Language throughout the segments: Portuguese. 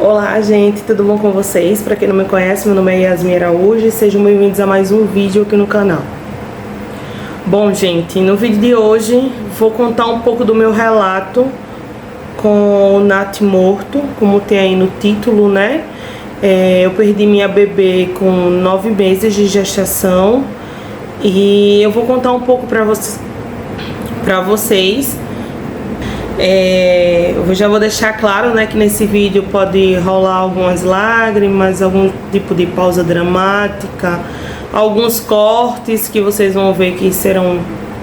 Olá gente, tudo bom com vocês? Para quem não me conhece, meu nome é Yasmin Araújo e sejam bem-vindos a mais um vídeo aqui no canal. Bom gente, no vídeo de hoje vou contar um pouco do meu relato com o Nath morto, como tem aí no título, né? Eu perdi minha bebê com 9 meses de gestação e eu vou contar um pouco para vocês. Eu já vou deixar claro, né, que nesse vídeo pode rolar algumas lágrimas, algum tipo de pausa dramática, alguns cortes que vocês vão ver que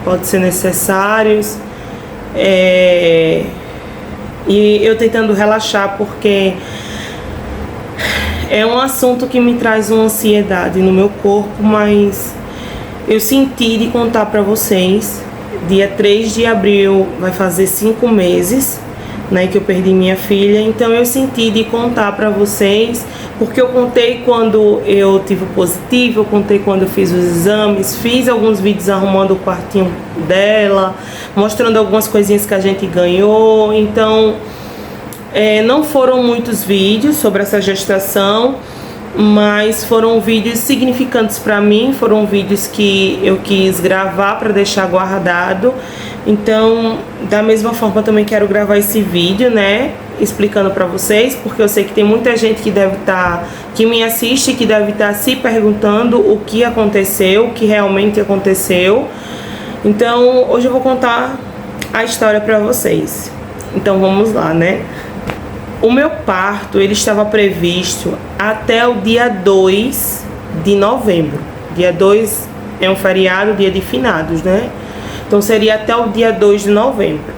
pode ser necessários, e eu tentando relaxar porque é um assunto que me traz uma ansiedade no meu corpo, mas eu senti de contar para vocês. Dia 3 de abril vai fazer 5 meses, né, que eu perdi minha filha. Então eu senti de contar para vocês, porque eu contei quando eu tive positivo, eu contei quando eu fiz os exames, fiz alguns vídeos arrumando o quartinho dela, mostrando algumas coisinhas que a gente ganhou. Então não foram muitos vídeos sobre essa gestação, mas foram vídeos significantes para mim, foram vídeos que eu quis gravar para deixar guardado. Então, da mesma forma, também quero gravar esse vídeo, né, explicando para vocês, porque eu sei que tem muita gente que me assiste, que deve estar se perguntando o que aconteceu, o que realmente aconteceu. Então, hoje eu vou contar a história para vocês. Então, vamos lá, né? O meu parto, ele estava previsto até o dia 2 de novembro. Dia 2 é um feriado, dia de finados, né? Então seria até o dia 2 de novembro.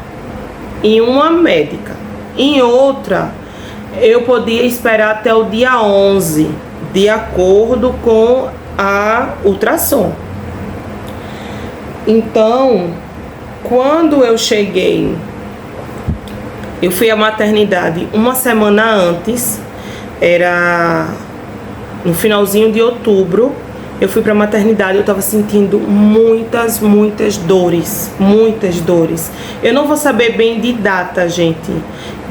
Em uma médica. Em outra, eu podia esperar até o dia 11, de acordo com a ultrassom. Então, quando eu cheguei, eu fui à maternidade uma semana antes, era no finalzinho de outubro. Eu fui para a maternidade, eu estava sentindo muitas dores, muitas dores. Eu não vou saber bem de data, gente,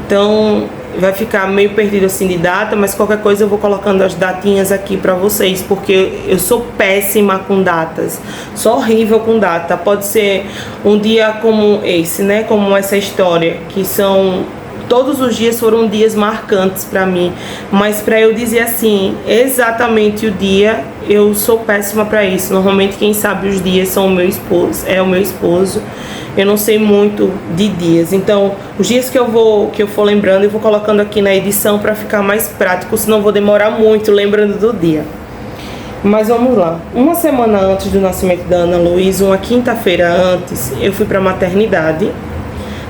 então vai ficar meio perdido assim de data, mas qualquer coisa eu vou colocando as datinhas aqui para vocês, porque eu sou péssima com datas, sou horrível com data. Pode ser um dia como esse, né, como essa história, que todos os dias foram dias marcantes para mim, mas para eu dizer assim exatamente o dia, eu sou péssima para isso. Normalmente quem sabe os dias é o meu esposo. Eu não sei muito de dias, então os dias que eu for lembrando, eu vou colocando aqui na edição para ficar mais prático, senão vou demorar muito lembrando do dia. Mas vamos lá. Uma semana antes do nascimento da Ana Luísa, uma quinta-feira antes, eu fui para a maternidade.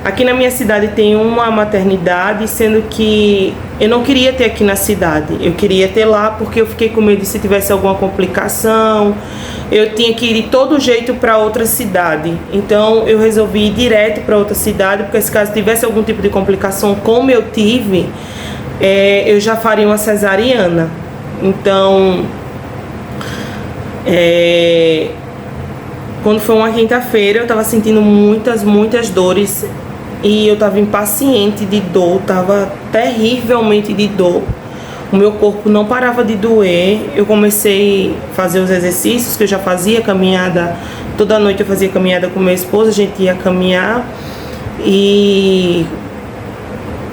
Aqui na minha cidade tem uma maternidade, sendo que eu não queria ter aqui na cidade. Eu queria ter lá porque eu fiquei com medo de se tivesse alguma complicação. Eu tinha que ir de todo jeito para outra cidade. Então eu resolvi ir direto para outra cidade, porque se caso tivesse algum tipo de complicação como eu tive, eu já faria uma cesariana. Então, quando foi uma quinta-feira, eu estava sentindo muitas dores. E eu estava impaciente de dor, estava terrivelmente de dor. O meu corpo não parava de doer. Eu comecei a fazer os exercícios que eu já fazia, caminhada. Toda noite eu fazia caminhada com meu esposo, a gente ia caminhar. E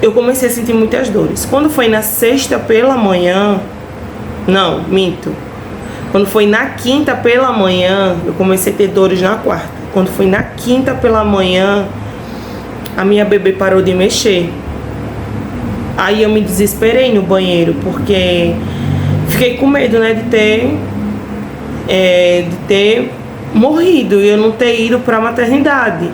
eu comecei a sentir muitas dores. Quando foi na sexta pela manhã... Não, minto. Quando foi na quinta pela manhã, eu comecei a ter dores na quarta. Quando foi na quinta pela manhã, a minha bebê parou de mexer. Aí eu me desesperei no banheiro, porque fiquei com medo, né, de ter morrido e eu não ter ido para a maternidade.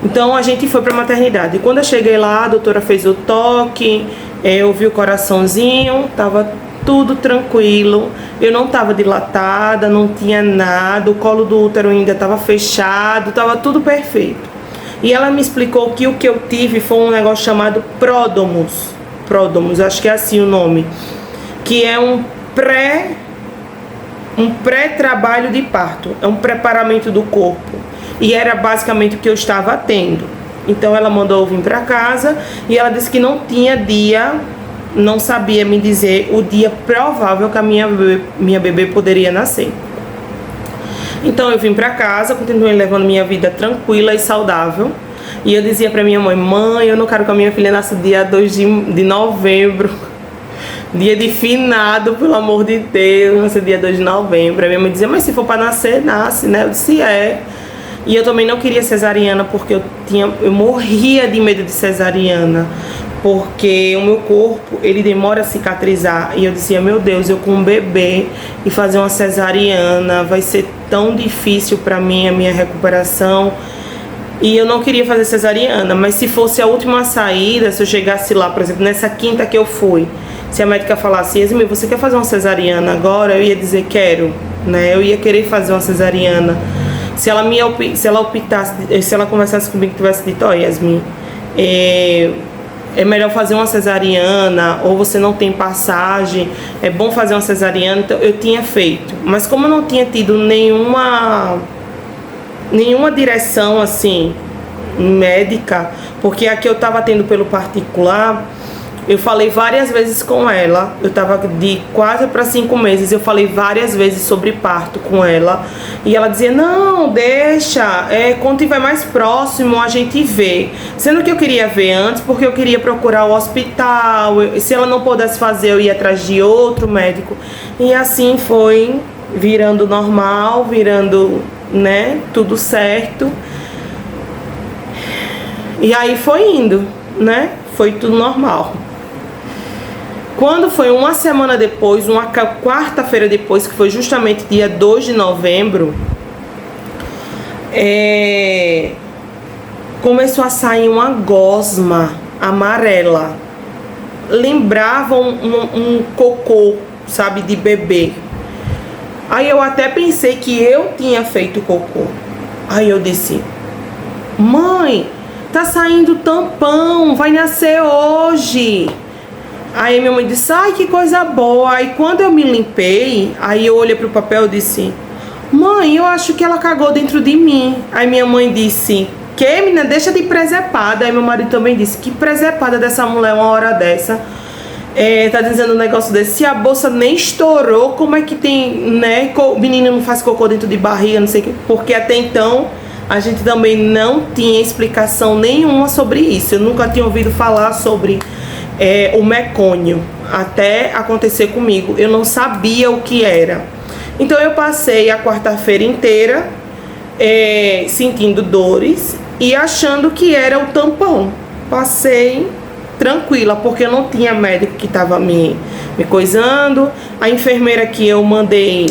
Então a gente foi para a maternidade. E quando eu cheguei lá, a doutora fez o toque, eu vi o coraçãozinho, tava tudo tranquilo. Eu não tava dilatada, não tinha nada, o colo do útero ainda estava fechado, tava tudo perfeito. E ela me explicou que o que eu tive foi um negócio chamado pródomos, acho que é assim o nome, que é um pré-trabalho de parto, é um preparamento do corpo. E era basicamente o que eu estava tendo. Então ela mandou eu vir para casa e ela disse que não tinha dia não sabia me dizer o dia provável que a minha bebê poderia nascer. Então eu vim pra casa, continuei levando minha vida tranquila e saudável. E eu dizia pra minha mãe: mãe, eu não quero que a minha filha nasça dia 2 de novembro. Dia de finado, pelo amor de Deus, nascer dia 2 de novembro. A minha mãe dizia: mas se for pra nascer, nasce, né? Eu disse: é. E eu também não queria cesariana, porque eu morria de medo de cesariana. Porque o meu corpo, ele demora a cicatrizar. E eu dizia: meu Deus, eu com um bebê e fazer uma cesariana vai ser tão difícil pra mim, a minha recuperação. E eu não queria fazer cesariana, mas se fosse a última saída, se eu chegasse lá, por exemplo, nessa quinta que eu fui, se a médica falasse: Yasmin, você quer fazer uma cesariana agora? Eu ia dizer: quero, né? Eu ia querer fazer uma cesariana. Se ela optasse, se ela conversasse comigo e tivesse dito: ó, Yasmin, é melhor fazer uma cesariana, ou você não tem passagem, é bom fazer uma cesariana, então eu tinha feito. Mas como eu não tinha tido nenhuma direção assim médica, porque a que eu tava tendo pelo particular, eu falei várias vezes com ela. Eu tava de 4 para 5 meses, eu falei várias vezes sobre parto com ela, e ela dizia: não, deixa, quando tiver mais próximo a gente vê. Sendo que eu queria ver antes, porque eu queria procurar o hospital. Se ela não pudesse fazer, eu ia atrás de outro médico. E assim foi virando normal, virando, né, tudo certo. E aí foi indo, né, foi tudo normal. Quando foi uma semana depois, uma quarta-feira depois, que foi justamente dia 2 de novembro, começou a sair uma gosma amarela. Lembrava um cocô, sabe, de bebê. Aí eu até pensei que eu tinha feito cocô. Aí eu disse: mãe, tá saindo tampão, vai nascer hoje. Aí minha mãe disse: ai, que coisa boa. Aí quando eu me limpei, aí eu olhei pro papel e disse: mãe, eu acho que ela cagou dentro de mim. Aí minha mãe disse: que, menina, deixa de presepada. Aí meu marido também disse: que presepada dessa mulher uma hora dessa. Tá dizendo um negócio desse. Se a bolsa nem estourou, como é que tem, né? O menino não faz cocô dentro de barriga, não sei o que. Porque até então a gente também não tinha explicação nenhuma sobre isso. Eu nunca tinha ouvido falar sobre o mecônio, até acontecer comigo. Eu não sabia o que era. Então eu passei a quarta-feira inteira sentindo dores e achando que era o tampão. Passei tranquila, porque eu não tinha médico que estava me coisando. A enfermeira que eu mandei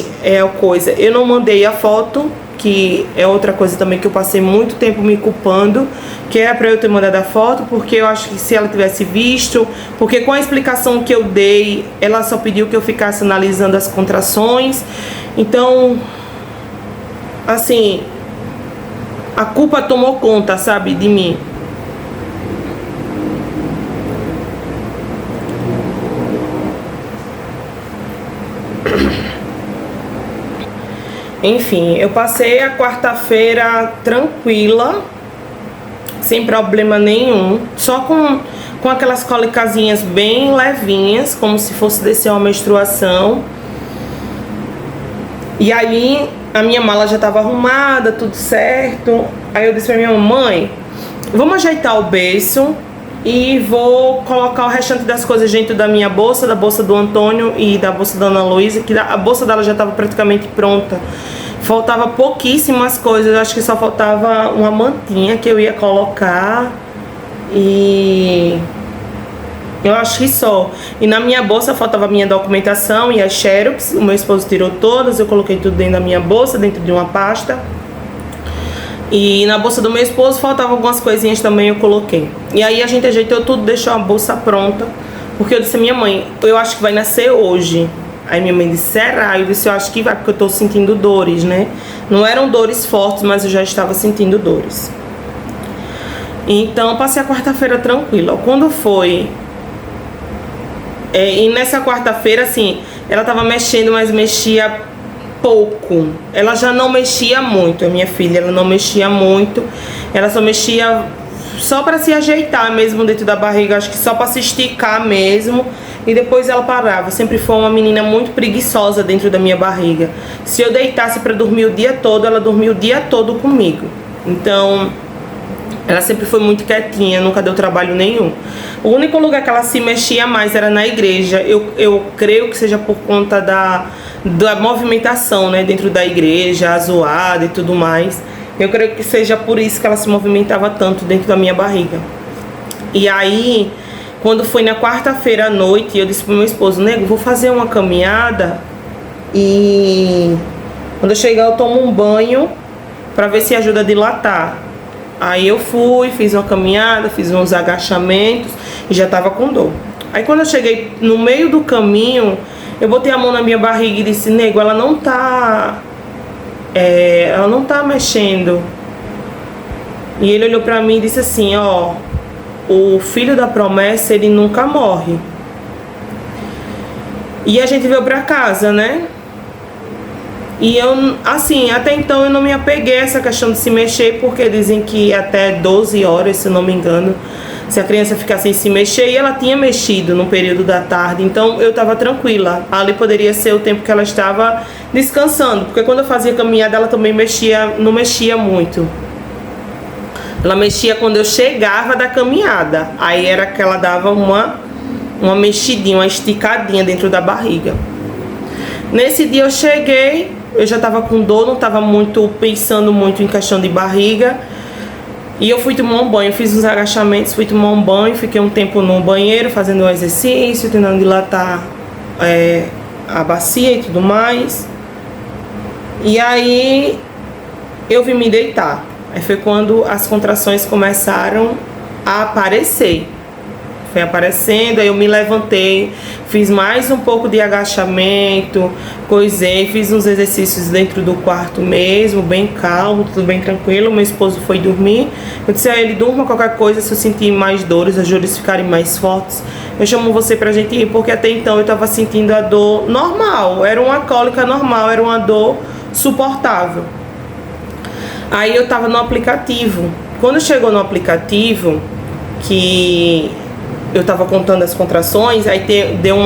eu não mandei a foto, que é outra coisa também que eu passei muito tempo me culpando, que era pra eu ter mandado a foto, porque eu acho que se ela tivesse visto, porque com a explicação que eu dei, ela só pediu que eu ficasse analisando as contrações. Então, assim, a culpa tomou conta, sabe, de mim. Enfim, eu passei a quarta-feira tranquila, sem problema nenhum, só com aquelas cólicazinhas bem levinhas, como se fosse descer uma menstruação. E aí a minha mala já estava arrumada, tudo certo. Aí eu disse pra minha mãe: vamos ajeitar o berço e vou colocar o restante das coisas dentro da minha bolsa, da bolsa do Antônio e da bolsa da Ana Luísa, que a bolsa dela já estava praticamente pronta. Faltava pouquíssimas coisas, acho que só faltava uma mantinha que eu ia colocar e eu acho que só. E na minha bolsa faltava a minha documentação e as xerox. O meu esposo tirou todas, eu coloquei tudo dentro da minha bolsa, dentro de uma pasta. E na bolsa do meu esposo faltavam algumas coisinhas também, eu coloquei. E aí a gente ajeitou tudo, deixou a bolsa pronta, porque eu disse à minha mãe: eu acho que vai nascer hoje. Aí minha mãe disse: será? Eu disse: eu acho que vai, porque eu tô sentindo dores, né? Não eram dores fortes, mas eu já estava sentindo dores. Então eu passei a quarta-feira tranquila. Quando foi... e nessa quarta-feira, assim, ela tava mexendo, mas mexia pouco. Ela já não mexia muito, a minha filha, ela não mexia muito. Ela só mexia só para se ajeitar mesmo dentro da barriga, acho que só para se esticar mesmo. e depois ela parava. Sempre foi uma menina muito preguiçosa dentro da minha barriga. Se eu deitasse para dormir o dia todo, ela dormia o dia todo comigo. Então, ela sempre foi muito quietinha, nunca deu trabalho nenhum. O único lugar que ela se mexia mais era na igreja. Eu creio que seja por conta da movimentação, né, dentro da igreja, a zoada e tudo mais. Eu creio que seja por isso que ela se movimentava tanto dentro da minha barriga. E aí, quando foi na quarta-feira à noite, eu disse pro meu esposo: nego, vou fazer uma caminhada e quando eu chegar eu tomo um banho pra ver se ajuda a dilatar. Aí eu fui, fiz uma caminhada, fiz uns agachamentos e já tava com dor. Aí quando eu cheguei no meio do caminho, eu botei a mão na minha barriga e disse: nego, ela não tá mexendo. E ele olhou pra mim e disse assim: ó, o filho da promessa, ele nunca morre. E a gente veio pra casa, né? E eu, assim, até então eu não me apeguei a essa questão de se mexer, porque dizem que até 12 horas, se não me engano, se a criança ficar sem se mexer, e ela tinha mexido no período da tarde, então eu estava tranquila. Ali poderia ser o tempo que ela estava descansando, porque quando eu fazia caminhada ela também mexia, não mexia muito. Ela mexia quando eu chegava da caminhada, aí era que ela dava uma mexidinha, uma esticadinha dentro da barriga. Nesse dia eu cheguei, eu já estava com dor, não estava pensando muito em questão de barriga. E eu fui tomar um banho, fiz uns agachamentos, fui tomar um banho, fiquei um tempo no banheiro fazendo um exercício, tentando dilatar a bacia e tudo mais. E aí eu vim me deitar. Aí foi quando as contrações começaram a aparecer. Foi aparecendo, aí eu me levantei, fiz mais um pouco de agachamento, coisei, fiz uns exercícios dentro do quarto mesmo, bem calmo, tudo bem tranquilo. Meu esposo foi dormir, eu disse a ele: durma, qualquer coisa, se eu sentir mais dores, as dores ficarem mais fortes, eu chamo você pra gente ir, porque até então eu tava sentindo a dor normal, era uma cólica normal, era uma dor suportável. Aí eu tava no aplicativo, quando chegou no aplicativo, que eu tava contando as contrações, aí deu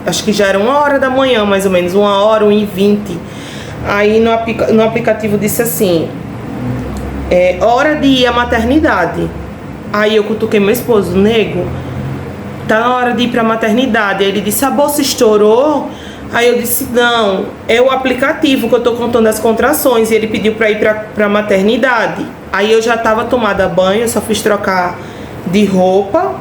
acho que já era 1h da manhã, mais ou menos, 1h, 1h20. Aí no aplicativo disse assim: hora de ir à maternidade. Aí eu cutuquei meu esposo: nego, tá na hora de ir pra maternidade. Aí ele disse: a bolsa estourou? Aí eu disse: não, é o aplicativo que eu tô contando as contrações. E ele pediu pra ir pra maternidade. Aí eu já tava tomada banho, eu só fiz trocar de roupa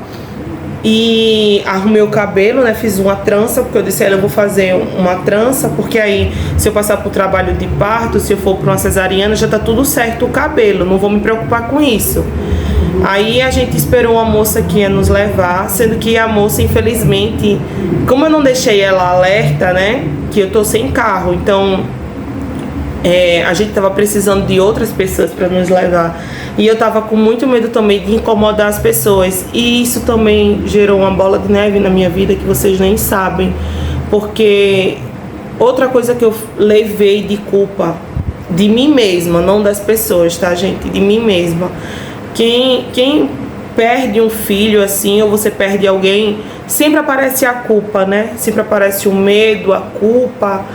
e arrumei o cabelo, né? Fiz uma trança, porque eu disse a ela: eu vou fazer uma trança, porque aí se eu passar por trabalho de parto, se eu for para uma cesariana, já tá tudo certo o cabelo, não vou me preocupar com isso. Aí a gente esperou uma moça que ia nos levar, sendo que a moça, infelizmente, como eu não deixei ela alerta, né, que eu tô sem carro, então a gente tava precisando de outras pessoas para nos levar. E eu tava com muito medo também de incomodar as pessoas. E isso também gerou uma bola de neve na minha vida que vocês nem sabem. Porque outra coisa que eu levei de culpa de mim mesma, não das pessoas, tá, gente? De mim mesma. Quem perde um filho assim, ou você perde alguém, sempre aparece a culpa, né? Sempre aparece o medo, a culpa.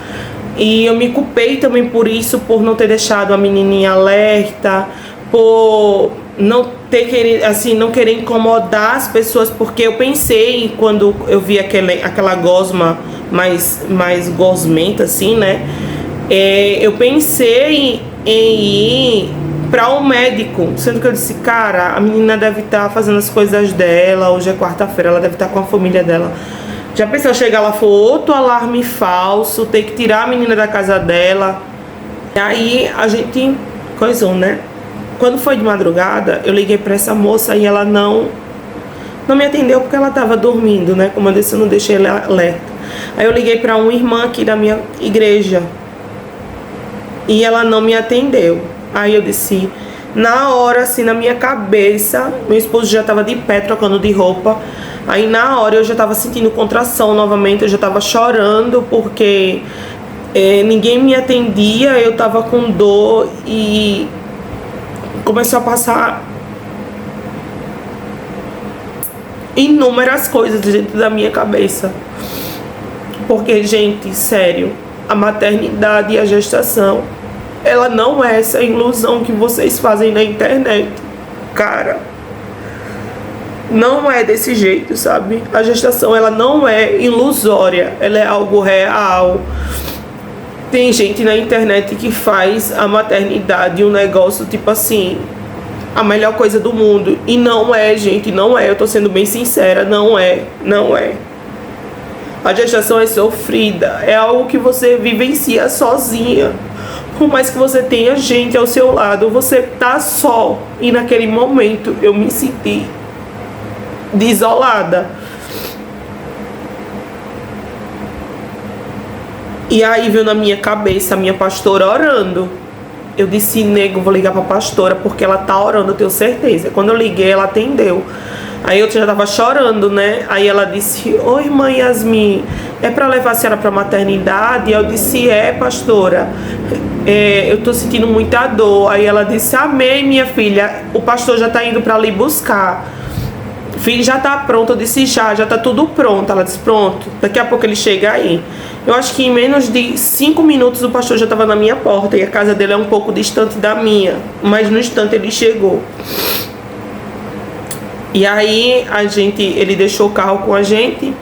E eu me culpei também por isso, por não ter deixado a menininha alerta, por não ter querido, assim, não querer incomodar as pessoas, porque eu pensei, quando eu vi aquela gosma mais gosmenta, assim, né? Eu pensei em ir para um médico, sendo que eu disse: cara, a menina deve estar fazendo as coisas dela, hoje é quarta-feira, ela deve estar com a família dela. Já pensou, chegar lá, for outro alarme falso, ter que tirar a menina da casa dela. E aí a gente coisou, né? Quando foi de madrugada, eu liguei pra essa moça e ela não me atendeu, porque ela tava dormindo, né? Como eu disse, eu não deixei ela alerta. Aí eu liguei pra uma irmã aqui da minha igreja e ela não me atendeu. Aí eu disse, na hora, assim, na minha cabeça, meu esposo já tava de pé, trocando de roupa. Aí na hora eu já tava sentindo contração novamente, eu já tava chorando, porque ninguém me atendia, eu tava com dor e começou a passar inúmeras coisas dentro da minha cabeça. Porque, gente, sério, a maternidade e a gestação, ela não é essa ilusão que vocês fazem na internet, cara. Não é desse jeito, sabe? A gestação, ela não é ilusória, ela é algo real. Tem gente na internet que faz a maternidade um negócio tipo assim, a melhor coisa do mundo. E não é, gente, não é. Eu tô sendo bem sincera, não é, não é. A gestação é sofrida, é algo que você vivencia sozinha. Por mais que você tenha gente ao seu lado, você tá só. E naquele momento eu me senti desolada. E aí veio na minha cabeça a minha pastora orando. Eu disse, nego, vou ligar pra pastora porque ela tá orando, eu tenho certeza. Quando eu liguei, ela atendeu. Aí eu já tava chorando, né? Aí ela disse, oi, mãe Yasmin, é pra levar a senhora pra maternidade? Eu disse, pastora, eu tô sentindo muita dor. Aí ela disse, amém, minha filha, o pastor já tá indo pra ali buscar. Filho, já tá pronto. Eu disse, já tá tudo pronto. Ela disse, pronto, daqui a pouco ele chega aí. Eu acho que em menos de 5 minutos o pastor já tava na minha porta. E a casa dele é um pouco distante da minha, mas no instante ele chegou. E aí ele deixou o carro com a gente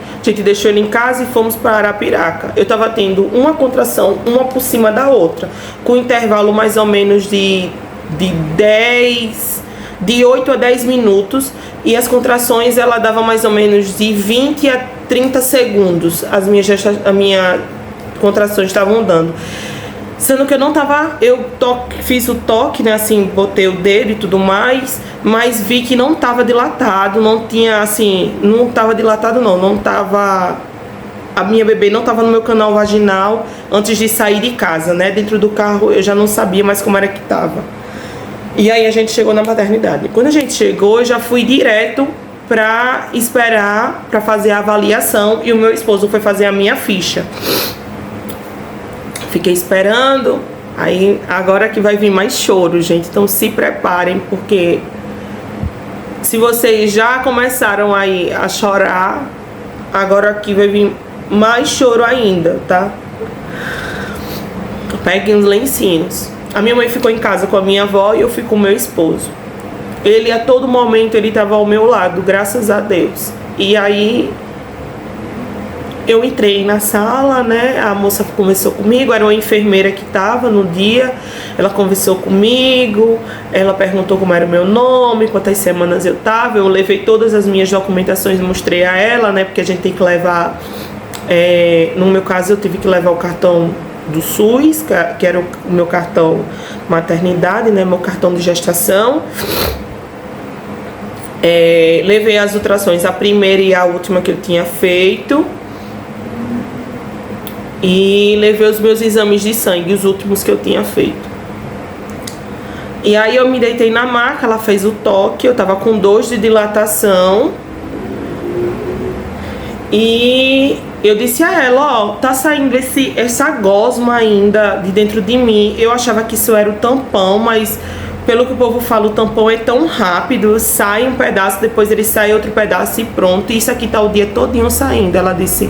deixou ele em casa e fomos para Arapiraca. Eu tava tendo uma contração, uma por cima da outra, com intervalo mais ou menos de 8 a 10 minutos. E as contrações, ela dava mais ou menos de 20 a 30 segundos. As minhas contrações estavam dando. Sendo que eu não tava... fiz o toque, né? Assim, botei o dedo e tudo mais. Mas vi que não tava dilatado. Não tinha, assim... Não tava dilatado, não. Não tava... A minha bebê não tava no meu canal vaginal antes de sair de casa, né? Dentro do carro eu já não sabia mais como era que tava. E aí a gente chegou na maternidade. Quando a gente chegou, eu já fui direto pra esperar pra fazer a avaliação. E o meu esposo foi fazer a minha ficha. Fiquei esperando. Aí agora que vai vir mais choro, gente. Então se preparem, porque se vocês já começaram aí a chorar, agora aqui vai vir mais choro ainda, tá? Peguem os lencinhos. A minha mãe ficou em casa com a minha avó e eu fui com o meu esposo. Ele, a todo momento, ele estava ao meu lado, graças a Deus. E aí, eu entrei na sala, né? A moça conversou comigo, era uma enfermeira que estava no dia. Ela conversou comigo, ela perguntou como era o meu nome, quantas semanas eu estava. Eu levei todas as minhas documentações e mostrei a ela, né? Porque a gente tem que levar... no meu caso, eu tive que levar o cartão do SUS, que era o meu cartão maternidade, né, meu cartão de gestação. Levei as ultrassons, a primeira e a última que eu tinha feito, e levei os meus exames de sangue, os últimos que eu tinha feito. E aí eu me deitei na maca, ela fez o toque, eu tava com 2 de dilatação. E eu disse a ela, ó, tá saindo essa gosma ainda de dentro de mim. Eu achava que isso era o tampão, mas pelo que o povo fala, o tampão é tão rápido, sai um pedaço, depois ele sai outro pedaço e pronto. E isso aqui tá o dia todinho saindo. Ela disse,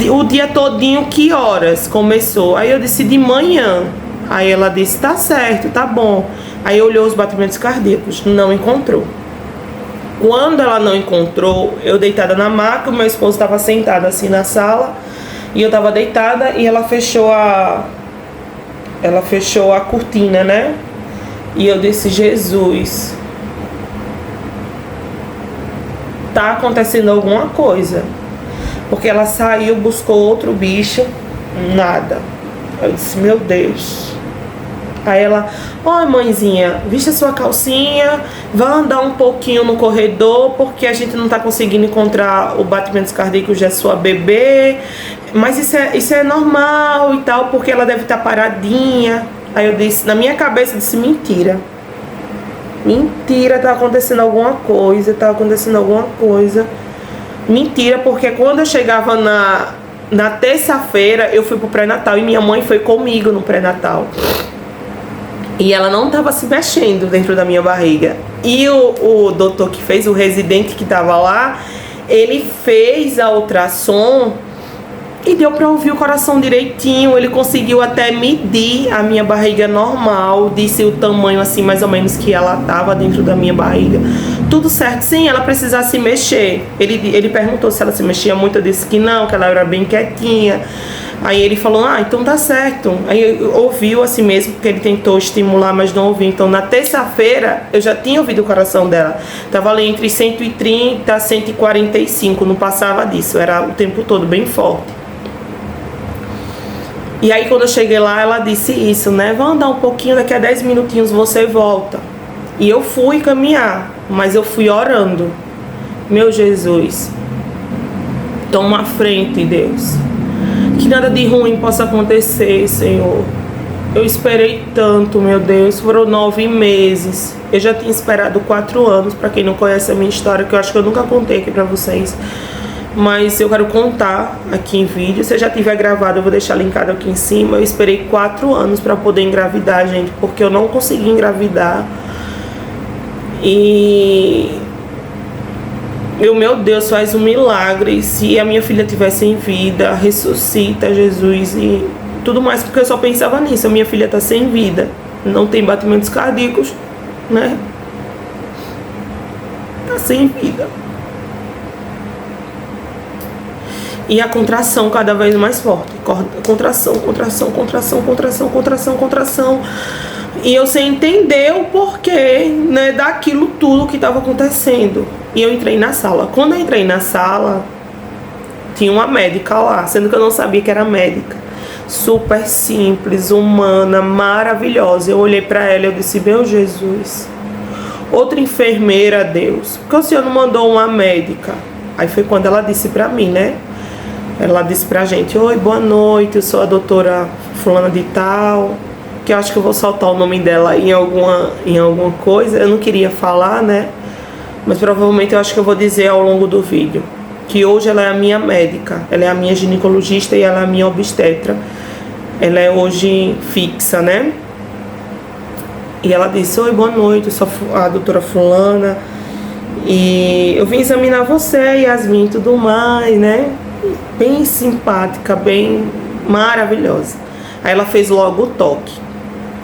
o dia todinho, que horas começou? Aí eu disse, de manhã. Aí ela disse, tá certo, tá bom. Aí olhou os batimentos cardíacos, não encontrou. Quando ela não encontrou, eu deitada na maca, o meu esposo estava sentado assim na sala e eu estava deitada, e ela fechou a cortina, né? E eu disse, Jesus, tá acontecendo alguma coisa. Porque ela saiu, buscou outro bicho, nada. Eu disse, meu Deus. Aí ela, ó, mãezinha, viste a sua calcinha, vai andar um pouquinho no corredor, porque a gente não tá conseguindo encontrar o batimento cardíaco da sua bebê, mas isso é normal e tal, porque ela deve estar paradinha. Aí eu disse, na minha cabeça, eu disse, mentira. Mentira, tá acontecendo alguma coisa, Mentira, porque quando eu chegava na terça-feira, eu fui pro pré-natal e minha mãe foi comigo no pré-natal. E ela não estava se mexendo dentro da minha barriga. E o doutor que fez, o residente que estava lá, ele fez a ultrassom e deu para ouvir o coração direitinho. Ele conseguiu até medir a minha barriga normal, disse o tamanho assim mais ou menos que ela estava dentro da minha barriga. Tudo certo, sim, ela precisava se mexer. Ele perguntou se ela se mexia muito, eu disse que não, que ela era bem quietinha. Aí ele falou, então tá certo. Aí ouviu assim mesmo, porque ele tentou estimular, mas não ouviu. Então na terça-feira eu já tinha ouvido o coração dela. Tava ali entre 130 e 145, não passava disso, era o tempo todo bem forte. E aí quando eu cheguei lá, ela disse isso, né? Vamos andar um pouquinho, daqui a 10 minutinhos você volta. E eu fui caminhar, mas eu fui orando. Meu Jesus, toma a frente, Deus. Que nada de ruim possa acontecer, Senhor. Eu esperei tanto, meu Deus. Foram 9 meses. Eu já tinha esperado 4 anos, pra quem não conhece a minha história, que eu acho que eu nunca contei aqui pra vocês. Mas eu quero contar aqui em vídeo. Se eu já tiver gravado, eu vou deixar linkado aqui em cima. Eu esperei 4 anos pra poder engravidar, gente, porque eu não consegui engravidar. E meu Deus, faz um milagre. Se a minha filha tivesse em vida, ressuscita, Jesus, e tudo mais, porque eu só pensava nisso. A minha filha tá sem vida, não tem batimentos cardíacos, né? Tá sem vida. E a contração cada vez mais forte. Contração, contração, contração, contração, contração, contração. E eu sem entender o porquê, né, daquilo tudo que estava acontecendo. E eu entrei na sala. Quando eu entrei na sala, tinha uma médica lá, sendo que eu não sabia que era médica. Super simples, humana, maravilhosa. Eu olhei pra ela e eu disse, meu Jesus, outra enfermeira, Deus, por que o Senhor não mandou uma médica? Aí foi quando ela disse pra mim, né? Ela disse pra gente, oi, boa noite, eu sou a doutora fulana de tal, que eu acho que eu vou soltar o nome dela em alguma coisa. Eu não queria falar, né? Mas provavelmente eu acho que eu vou dizer ao longo do vídeo. Que hoje ela é a minha médica, ela é a minha ginecologista e ela é a minha obstetra. Ela é hoje fixa, né? E ela disse, oi, boa noite, eu sou a doutora fulana. E eu vim examinar você, Yasmin, e tudo mais, né? Bem simpática, bem maravilhosa. Aí ela fez logo o toque.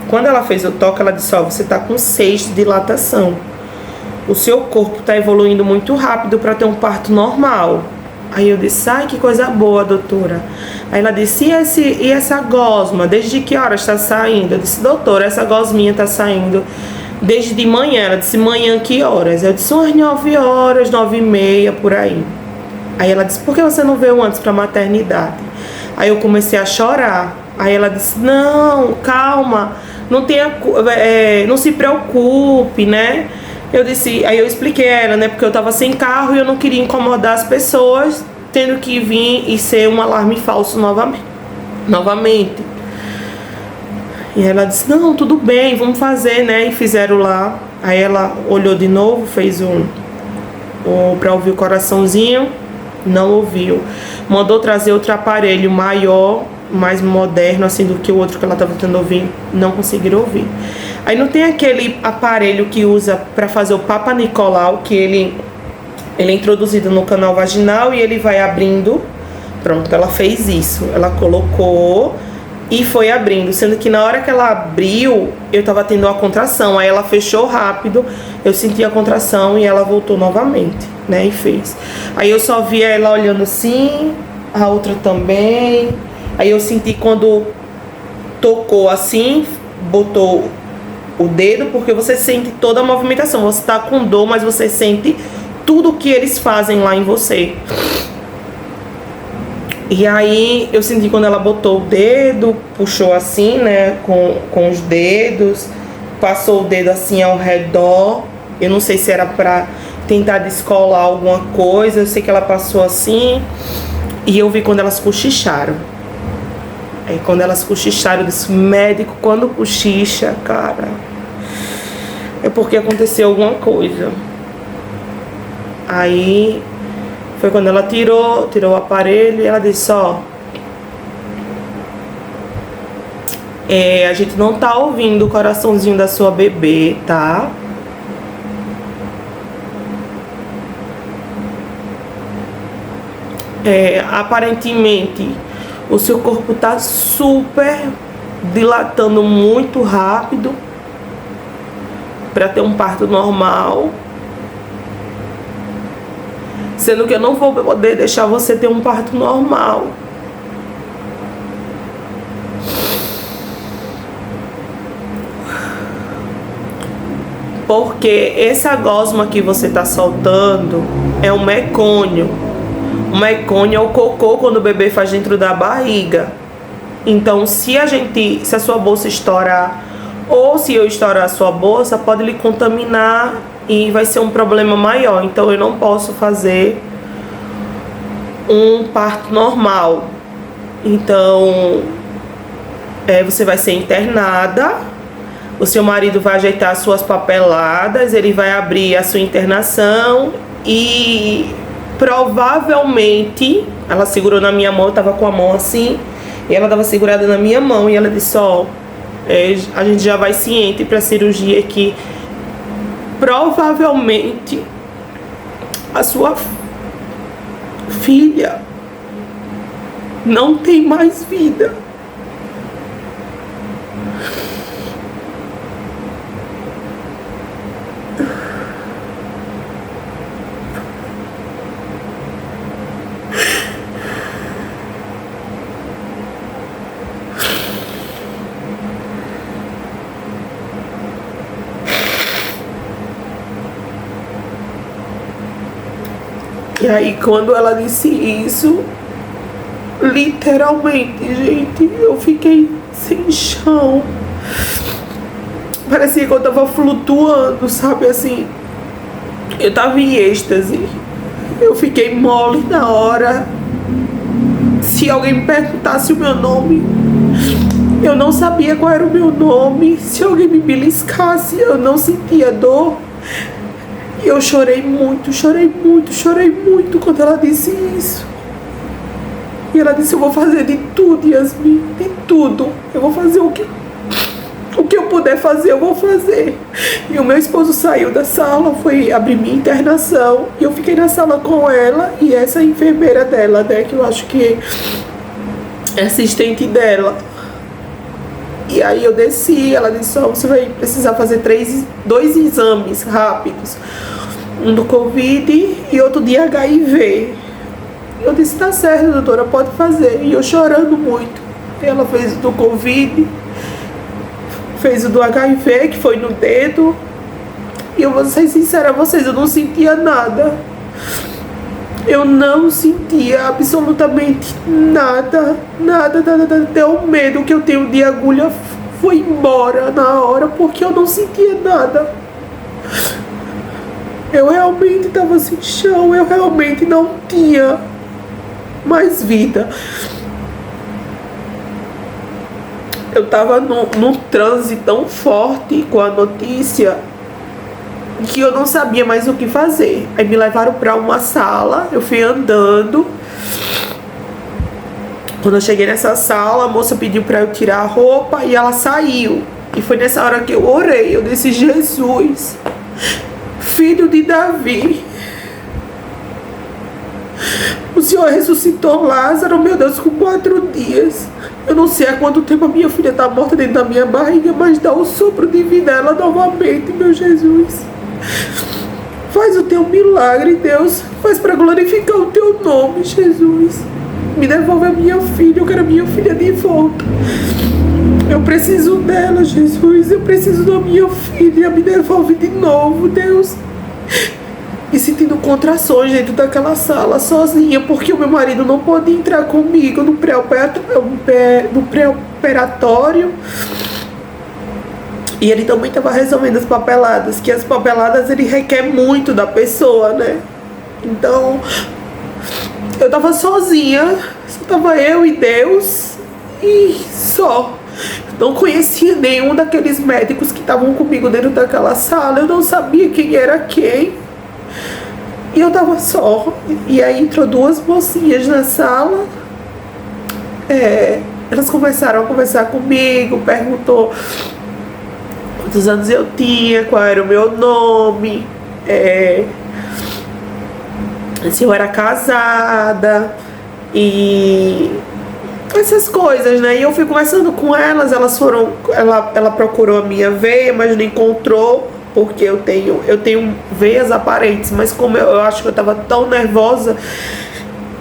Quando ela fez o toque, ela disse, você tá com 6 de dilatação. O seu corpo está evoluindo muito rápido para ter um parto normal. Aí eu disse, que coisa boa, doutora. Aí ela disse, e essa gosma, desde que horas está saindo? Eu disse, doutora, essa gosminha está saindo desde de manhã. Ela disse, manhã que horas? Eu disse, umas 9 horas, 9h30, por aí. Aí ela disse, por que você não veio antes para maternidade? Aí eu comecei a chorar. Aí ela disse, não, calma, não se preocupe, né? Eu disse, aí eu expliquei a ela, né? Porque eu tava sem carro e eu não queria incomodar as pessoas, tendo que vir e ser um alarme falso novamente. E ela disse, não, tudo bem, vamos fazer, né? E fizeram lá. Aí ela olhou de novo, fez pra ouvir o coraçãozinho, não ouviu. Mandou trazer outro aparelho maior, mais moderno, assim, do que o outro que ela estava tentando ouvir, não conseguiram ouvir. Aí não tem aquele aparelho que usa para fazer o Papa Nicolau, que ele é introduzido no canal vaginal e ele vai abrindo. Pronto, ela fez isso. Ela colocou e foi abrindo, sendo que na hora que ela abriu, eu tava tendo uma contração. Aí ela fechou rápido, eu senti a contração e ela voltou novamente, né, e fez. Aí eu só via ela olhando assim, a outra também. Aí eu senti quando tocou assim, botou o dedo, porque você sente toda a movimentação. Você tá com dor, mas você sente tudo que eles fazem lá em você. E aí eu senti quando ela botou o dedo, puxou assim, né, com os dedos, passou o dedo assim ao redor. Eu não sei se era pra tentar descolar alguma coisa, eu sei que ela passou assim. E eu vi quando elas cochicharam. Aí quando elas cochicharam, eu disse, médico, quando cochicha, cara, é porque aconteceu alguma coisa. Aí foi quando ela tirou o aparelho e ela disse, a gente não tá ouvindo o coraçãozinho da sua bebê, tá? Aparentemente o seu corpo tá super dilatando muito rápido para ter um parto normal, sendo que eu não vou poder deixar você ter um parto normal. Porque essa gosma que você está soltando é um mecônio. O mecônio é o cocô quando o bebê faz dentro da barriga. Então, se a sua bolsa estourar, ou se eu estourar a sua bolsa, pode lhe contaminar e vai ser um problema maior. Então, eu não posso fazer um parto normal. Então, você vai ser internada. O seu marido vai ajeitar as suas papeladas, ele vai abrir a sua internação e provavelmente, ela segurou na minha mão, eu tava com a mão assim, e ela tava segurada na minha mão e ela disse, a gente já vai ciente pra cirurgia que provavelmente a sua filha não tem mais vida. E aí, quando ela disse isso, literalmente, gente, eu fiquei sem chão. Parecia que eu tava flutuando, sabe, assim. Eu tava em êxtase. Eu fiquei mole na hora. Se alguém me perguntasse o meu nome, eu não sabia qual era o meu nome. Se alguém me beliscasse, eu não sentia dor. E eu chorei muito quando ela disse isso. E ela disse, eu vou fazer de tudo, Yasmin, de tudo. Eu vou fazer o que eu puder fazer, eu vou fazer. E o meu esposo saiu da sala, foi abrir minha internação. E eu fiquei na sala com ela e essa enfermeira dela, né, que eu acho que é assistente dela. E aí eu desci, ela disse, você vai precisar fazer 2 exames rápidos. Um do Covid e outro de HIV. Eu disse, tá certo, doutora, pode fazer. E eu chorando muito. Ela fez o do Covid, fez o do HIV, que foi no dedo. E eu vou ser sincera a vocês, eu não sentia nada. Eu não sentia absolutamente nada. Até o medo que eu tenho de agulha foi embora na hora, porque eu não sentia nada. Eu realmente estava sem chão, eu realmente não tinha mais vida. Eu estava num transe tão forte com a notícia que eu não sabia mais o que fazer. Aí me levaram para uma sala, eu fui andando. Quando eu cheguei nessa sala, a moça pediu para eu tirar a roupa e ela saiu. E foi nessa hora que eu orei, eu disse, Jesus, filho de Davi, o Senhor ressuscitou Lázaro, meu Deus, com 4 dias. Eu não sei há quanto tempo a minha filha está morta dentro da minha barriga, mas dá o sopro de vida a ela novamente, meu Jesus. Faz o teu milagre, Deus. Faz para glorificar o teu nome, Jesus. Me devolve a minha filha, eu quero a minha filha de volta. Eu preciso dela, Jesus. Eu preciso da minha filha. Me devolve de novo, Deus. E sentindo contrações dentro daquela sala, sozinha, porque o meu marido não pôde entrar comigo no pré-operatório. E ele também estava resolvendo as papeladas, que as papeladas ele requer muito da pessoa, né? Então, eu tava sozinha, só tava eu e Deus, e só. Não conhecia nenhum daqueles médicos que estavam comigo dentro daquela sala, eu não sabia quem era quem. E eu tava só. E aí entrou 2 mocinhas na sala. Elas começaram a conversar comigo, perguntou quantos anos eu tinha, qual era o meu nome, se eu era casada. E essas coisas, né? E eu fui conversando com elas, ela procurou a minha veia, mas não encontrou, porque eu tenho veias aparentes, mas como eu acho que eu tava tão nervosa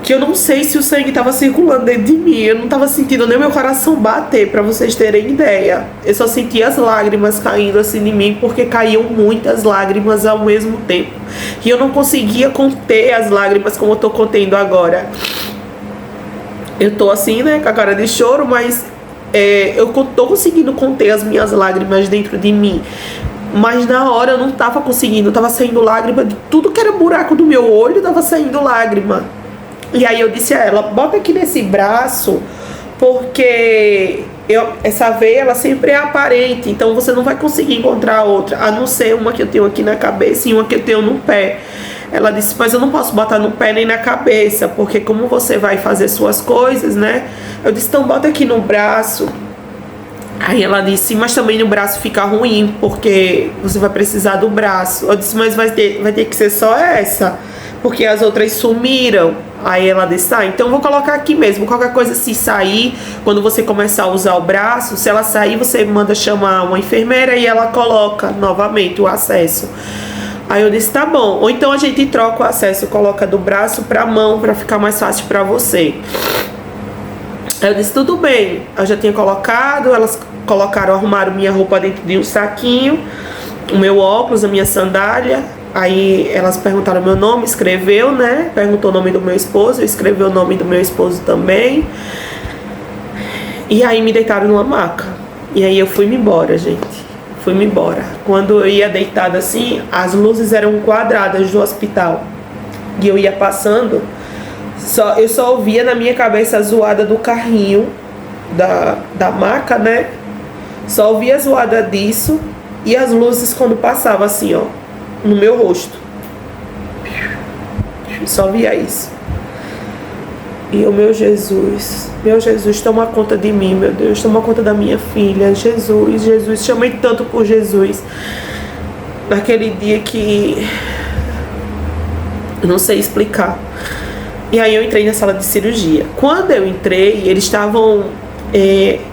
que eu não sei se o sangue tava circulando dentro de mim. Eu não tava sentindo nem meu coração bater, pra vocês terem ideia. Eu só sentia as lágrimas caindo assim de mim, porque caíam muitas lágrimas ao mesmo tempo. E eu não conseguia conter as lágrimas como eu tô contendo agora. Eu tô assim, né, com a cara de choro, mas eu tô conseguindo conter as minhas lágrimas dentro de mim. Mas na hora eu não tava conseguindo, tava saindo lágrima de tudo que era buraco do meu olho, tava saindo lágrima. E aí eu disse a ela, bota aqui nesse braço, porque essa veia ela sempre é aparente, então você não vai conseguir encontrar outra, a não ser uma que eu tenho aqui na cabeça e uma que eu tenho no pé. Ela disse, mas eu não posso botar no pé nem na cabeça, porque como você vai fazer suas coisas, né? Eu disse, então bota aqui no braço. Aí ela disse, mas também no braço fica ruim, porque você vai precisar do braço. Eu disse, mas vai ter que ser só essa, porque as outras sumiram. Aí ela disse, então eu vou colocar aqui mesmo. Qualquer coisa, se sair, quando você começar a usar o braço, se ela sair, você manda chamar uma enfermeira e ela coloca novamente o acesso. Aí eu disse, tá bom. Ou então a gente troca o acesso, coloca do braço pra mão, pra ficar mais fácil pra você. Aí eu disse, tudo bem. Eu já tinha colocado, elas arrumaram minha roupa dentro de um saquinho, o meu óculos, a minha sandália. Aí elas perguntaram meu nome, escreveu, né? Perguntou o nome do meu esposo, eu escrevi o nome do meu esposo também. E aí me deitaram numa maca. E aí eu fui-me embora, gente. Fui-me embora. Quando eu ia deitada assim, as luzes eram quadradas do hospital. E eu ia passando, eu só ouvia na minha cabeça a zoada do carrinho da maca, né? Só ouvia a zoada disso e as luzes quando passavam assim, ó, no meu rosto. Só via isso. E o meu Jesus, toma conta de mim, meu Deus, toma conta da minha filha. Jesus, chamei tanto por Jesus. Naquele dia que eu não sei explicar. E aí eu entrei na sala de cirurgia. Quando eu entrei, eles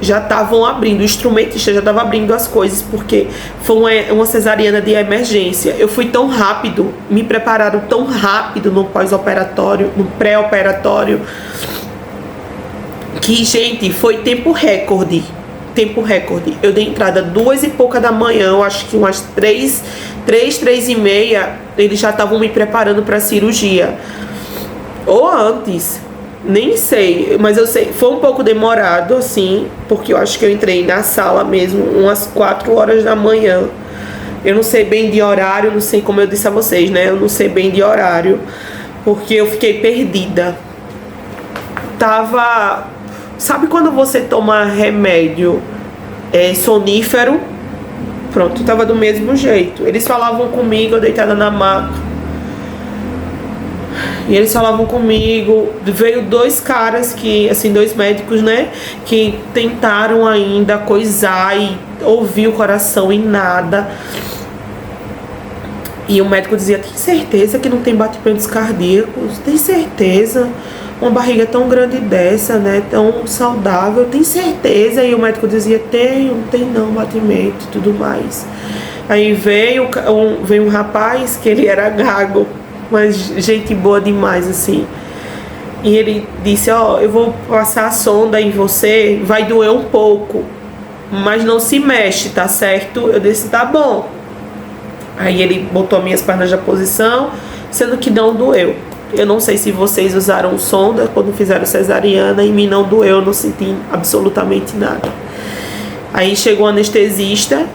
já estavam abrindo, o instrumentista já estava abrindo as coisas, porque foi uma cesariana de emergência. Eu fui tão rápido, me prepararam tão rápido no pós-operatório, no pré-operatório, que, gente, foi tempo recorde. Eu dei entrada 2 e pouca da manhã, eu acho que umas 3 e meia, eles já estavam me preparando para a cirurgia. Ou antes, nem sei, mas eu sei, foi um pouco demorado, assim, porque eu acho que eu entrei na sala mesmo umas 4 horas da manhã. Eu não sei bem de horário, não sei, como eu disse a vocês, né? Eu não sei bem de horário, porque eu fiquei perdida. Sabe quando você toma remédio sonífero? Pronto, tava do mesmo jeito. Eles falavam comigo, eu deitada na maca. E eles falavam comigo, veio 2 caras que, assim, 2 médicos, né, que tentaram ainda coisar e ouvir o coração e nada. E o médico dizia, tem certeza que não tem batimentos cardíacos? Tem certeza? Uma barriga tão grande dessa, né, tão saudável, tem certeza? E o médico dizia, não tem não batimento e tudo mais. Aí veio um rapaz que ele era gago, mas gente boa demais, assim. E ele disse, eu vou passar a sonda em você, vai doer um pouco, mas não se mexe, tá certo? Eu disse, tá bom. Aí ele botou minhas pernas na posição, sendo que não doeu. Eu não sei se vocês usaram sonda quando fizeram cesariana, em mim não doeu, eu não senti absolutamente nada. Aí chegou o anestesista.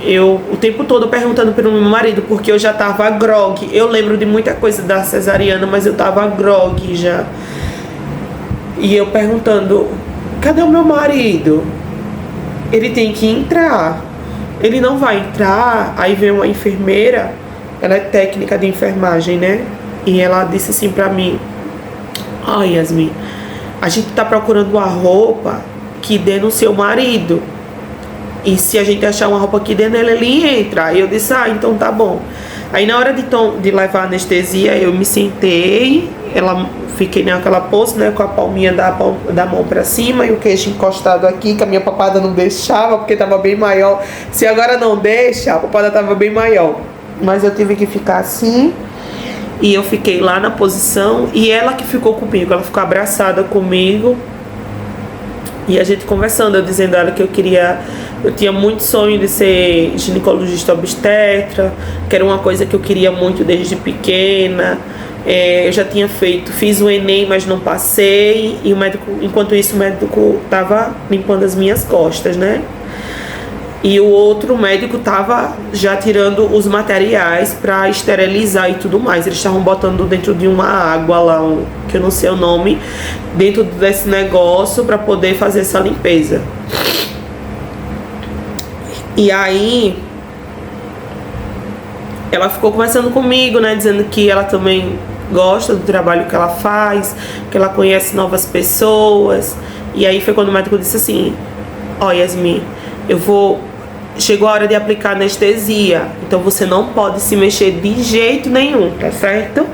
Eu o tempo todo perguntando pelo meu marido, porque eu já tava grogue. Eu lembro de muita coisa da cesariana, mas eu tava grogue já. E eu perguntando, cadê o meu marido? Ele tem que entrar. Ele não vai entrar. Aí veio uma enfermeira, ela é técnica de enfermagem, né? E ela disse assim pra mim, Yasmin, a gente tá procurando uma roupa que dê no seu marido. E se a gente achar uma roupa aqui dentro, ele entra. Aí eu disse, então tá bom. Aí na hora de levar a anestesia, eu me sentei, fiquei naquela pose, né, com a palminha da mão pra cima e o queixo encostado aqui, que a minha papada não deixava, porque tava bem maior. Se agora não deixa, a papada tava bem maior. Mas eu tive que ficar assim, e eu fiquei lá na posição, e ela que ficou comigo, ela ficou abraçada comigo, e a gente conversando, eu dizendo a ela que eu tinha muito sonho de ser ginecologista obstetra, que era uma coisa que eu queria muito desde pequena. Eu já tinha fiz o Enem, mas não passei, e o médico, enquanto isso o médico estava limpando as minhas costas, né? E o outro médico estava já tirando os materiais para esterilizar e tudo mais. Eles estavam botando dentro de uma água lá, que eu não sei o nome, dentro desse negócio para poder fazer essa limpeza. E aí ela ficou conversando comigo, né, dizendo que ela também gosta do trabalho que ela faz, que ela conhece novas pessoas. E aí foi quando o médico disse assim: ó, Yasmin, chegou a hora de aplicar anestesia, então você não pode se mexer de jeito nenhum, tá certo?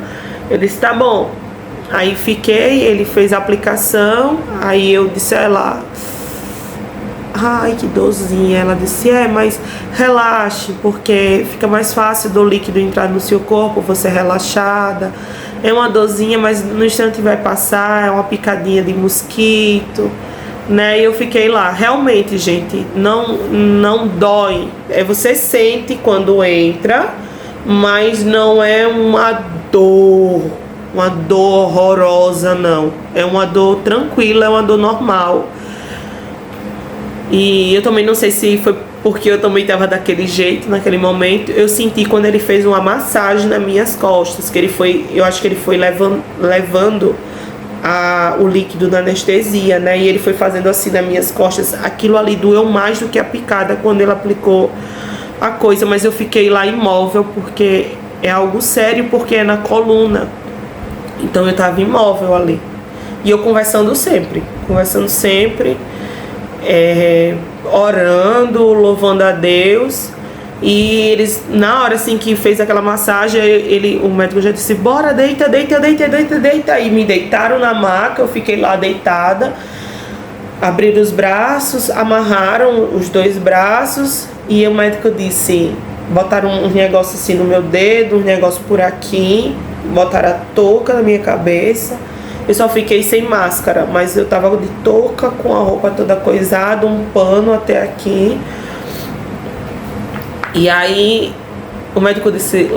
Eu disse, tá bom. Aí fiquei, ele fez a aplicação, aí eu disse a ela: ai, que dorzinha. Ela disse, mas relaxe, porque fica mais fácil do líquido entrar no seu corpo, você relaxada. É uma dorzinha, mas no instante vai passar, é uma picadinha de mosquito, né? E eu fiquei lá. Realmente, gente, não dói. Você sente quando entra, mas não é uma dor horrorosa, não. É uma dor tranquila, é uma dor normal. E eu também não sei se foi porque eu também estava daquele jeito naquele momento. Eu senti quando ele fez uma massagem nas minhas costas, eu acho que ele foi levando o líquido da anestesia, né? E ele foi fazendo assim nas minhas costas. Aquilo ali doeu mais do que a picada quando ele aplicou a coisa, mas eu fiquei lá imóvel porque é algo sério, porque é na coluna. Então eu estava imóvel ali. E eu conversando sempre, orando, louvando a Deus. E eles, na hora assim que fez aquela massagem, o médico já disse, bora, deita. E me deitaram na maca, eu fiquei lá deitada. Abriram os braços, amarraram os 2 braços. E o médico disse, botaram um negócio assim no meu dedo, um negócio por aqui, botaram a touca na minha cabeça. Eu só fiquei sem máscara, mas eu tava de touca, com a roupa toda coisada, um pano até aqui. E aí o médico disse,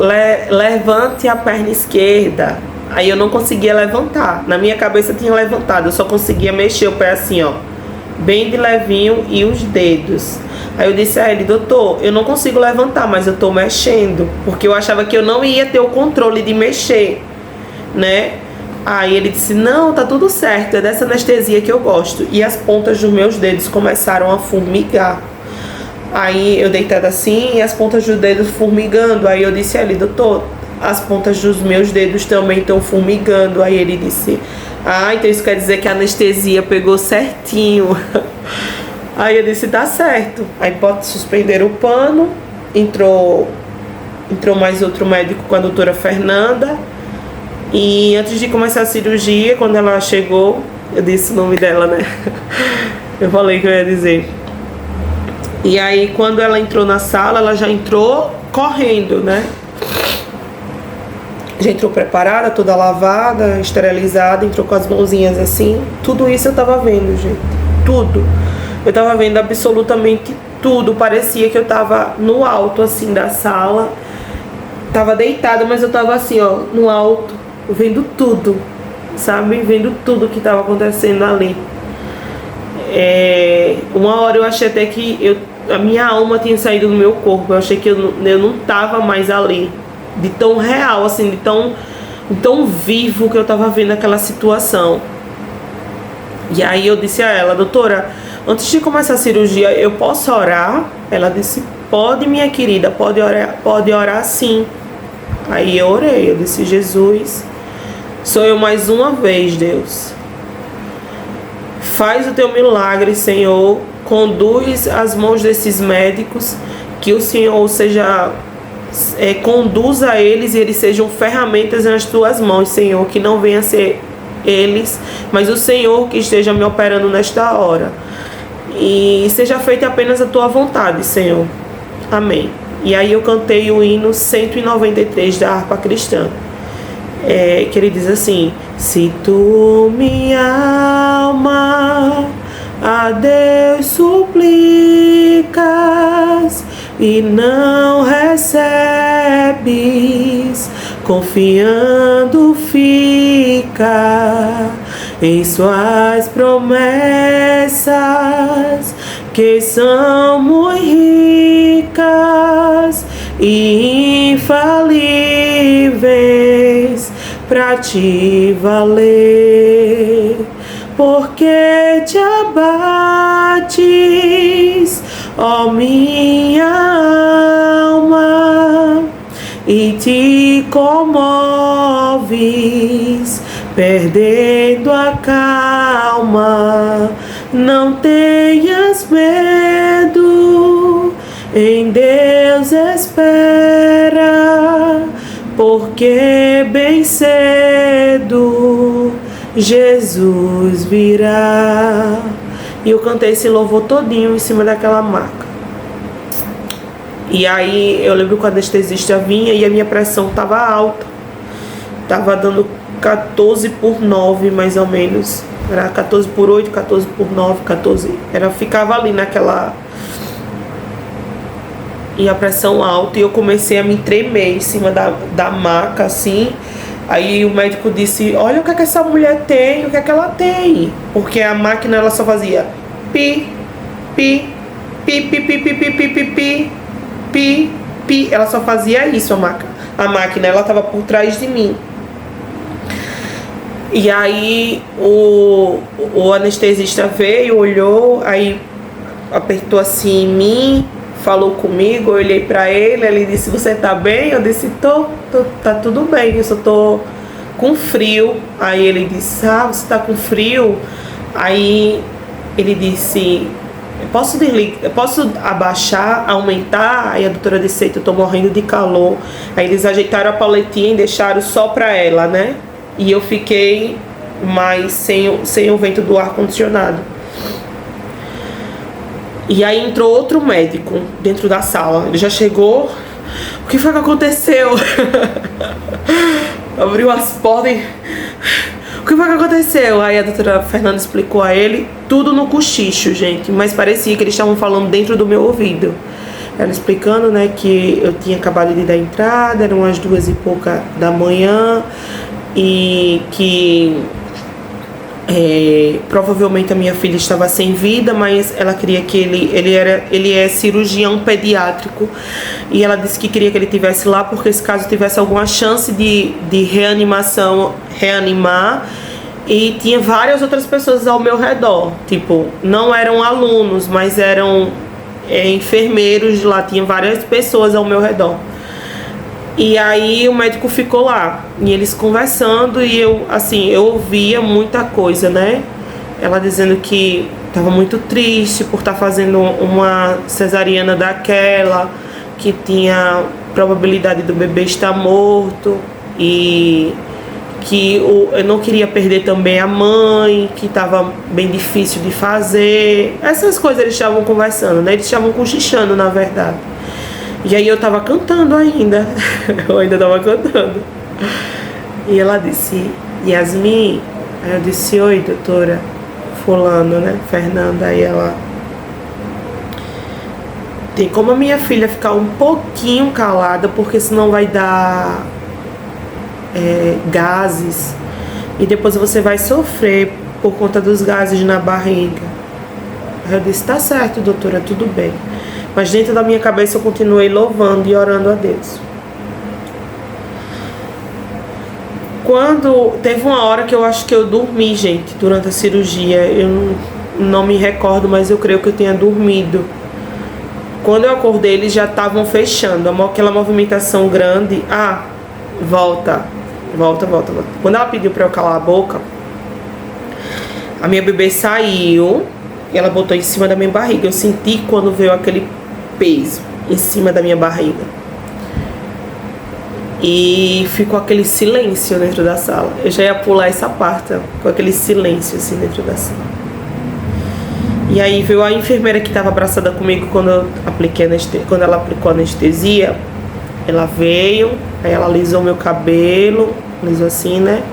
levante a perna esquerda. Aí eu não conseguia levantar. Na minha cabeça tinha levantado, eu só conseguia mexer o pé assim, ó, bem de levinho, e os dedos. Aí eu disse a ele, doutor, eu não consigo levantar, mas eu tô mexendo, porque eu achava que eu não ia ter o controle de mexer, né? Aí ele disse, não, tá tudo certo, é dessa anestesia que eu gosto. E as pontas dos meus dedos começaram a formigar. Aí eu deitada assim e as pontas dos dedos formigando. Aí eu disse a ele, doutor, as pontas dos meus dedos também estão formigando. Aí ele disse, então isso quer dizer que a anestesia pegou certinho. Aí eu disse, tá certo. Aí pode suspender o pano. Entrou mais outro médico com a doutora Fernanda. E antes de começar a cirurgia, quando ela chegou, eu disse o nome dela, né? Eu falei que eu ia dizer. E aí quando ela entrou na sala, ela já entrou correndo, né? Já entrou preparada, toda lavada, esterilizada, entrou com as mãozinhas assim. Tudo isso eu tava vendo, gente. Tudo. Eu tava vendo absolutamente tudo. Parecia que eu tava no alto, assim, da sala. Tava deitada, mas eu tava assim, ó, no alto, vendo tudo, sabe? Vendo tudo que tava acontecendo ali. Uma hora eu achei até que a minha alma tinha saído do meu corpo. Eu achei que eu não tava mais ali. De tão real, assim, de tão vivo que eu tava vendo aquela situação. E aí eu disse a ela, doutora, antes de começar a cirurgia, eu posso orar? Ela disse, pode, minha querida, pode orar sim. Aí eu orei, eu disse, Jesus, sou eu mais uma vez, Deus. Faz o teu milagre, Senhor. Conduz as mãos desses médicos, que o Senhor seja conduza eles e eles sejam ferramentas nas tuas mãos, Senhor, que não venha a ser eles, mas o Senhor que esteja me operando nesta hora. E seja feita apenas a tua vontade, Senhor. Amém. E aí eu cantei o hino 193 da harpa cristã, que ele diz assim: se tu, minha alma, a Deus suplicas e não recebes, confiando fica em suas promessas, que são muito ricas e infalíveis para te valer. Porque te abates, ó minha alma, e te comoves, perdendo a calma. Não tenhas medo, em Deus espera, porque bem cedo Jesus virá. E eu cantei esse louvor todinho em cima daquela maca. E aí eu lembro que o anestesista vinha e a minha pressão tava alta. Tava dando 14/9 mais ou menos. Era 14/8, 14/9, 14. Ficava ali naquela. E a pressão alta. E eu comecei a me tremer em cima da maca, assim. Aí o médico disse: olha o que é que essa mulher tem, o que é que ela tem. Porque a máquina ela só fazia pi, pi, pi, pi, pi, pi, pi, pi, pi, pi, pi, pi. Ela só fazia isso, a máquina, ela tava por trás de mim. E aí o anestesista veio, olhou, aí apertou assim em mim, falou comigo, eu olhei pra ele disse: você tá bem? Eu disse: tô, tá tudo bem, eu só tô com frio. Aí ele disse: ah, você tá com frio? Aí ele disse: eu posso abaixar, aumentar? Aí a doutora disse: eu tô morrendo de calor. Aí eles ajeitaram a paletinha e deixaram só pra ela, né? E eu fiquei mais sem o vento do ar-condicionado. E aí entrou outro médico dentro da sala. Ele já chegou. O que foi que aconteceu? Abriu as portas. O que foi que aconteceu? Aí a doutora Fernanda explicou a ele. Tudo no cochicho, gente. Mas parecia que eles estavam falando dentro do meu ouvido. Ela explicando, né, que eu tinha acabado de dar entrada. Eram as 2 e pouca da manhã. E que provavelmente a minha filha estava sem vida, mas ela queria que ele é cirurgião pediátrico, e ela disse que queria que ele tivesse lá porque se caso tivesse alguma chance de reanimar. E tinha várias outras pessoas ao meu redor, tipo, não eram alunos, mas eram enfermeiros de lá, tinha várias pessoas ao meu redor. E aí o médico ficou lá, e eles conversando, e eu ouvia muita coisa, né? Ela dizendo que estava muito triste por estar fazendo uma cesariana daquela, que tinha probabilidade do bebê estar morto, e que eu não queria perder também a mãe, que estava bem difícil de fazer. Essas coisas eles estavam conversando, né? Eles estavam cochichando, na verdade. E aí eu tava cantando ainda. Eu ainda tava cantando. E ela disse: Yasmin. Aí eu disse: oi, doutora fulano, né, Fernanda. Aí ela: tem como a minha filha ficar um pouquinho calada, porque senão vai dar gases, e depois você vai sofrer por conta dos gases na barriga. Aí eu disse: tá certo, doutora, tudo bem. Mas dentro da minha cabeça eu continuei louvando e orando a Deus. Quando teve uma hora que eu acho que eu dormi, gente, durante a cirurgia. Eu não me recordo, mas eu creio que eu tenha dormido. Quando eu acordei, eles já estavam fechando. Aquela movimentação grande. Ah, volta. Quando ela pediu pra eu calar a boca, a minha bebê saiu e ela botou em cima da minha barriga. Eu senti quando veio aquele peso em cima da minha barriga. E ficou aquele silêncio dentro da sala. Eu já ia pular essa parte, com aquele silêncio assim dentro da sala. E aí veio a enfermeira que estava abraçada comigo quando eu apliquei quando ela aplicou a anestesia. Ela veio, aí ela alisou meu cabelo, alisou assim, né?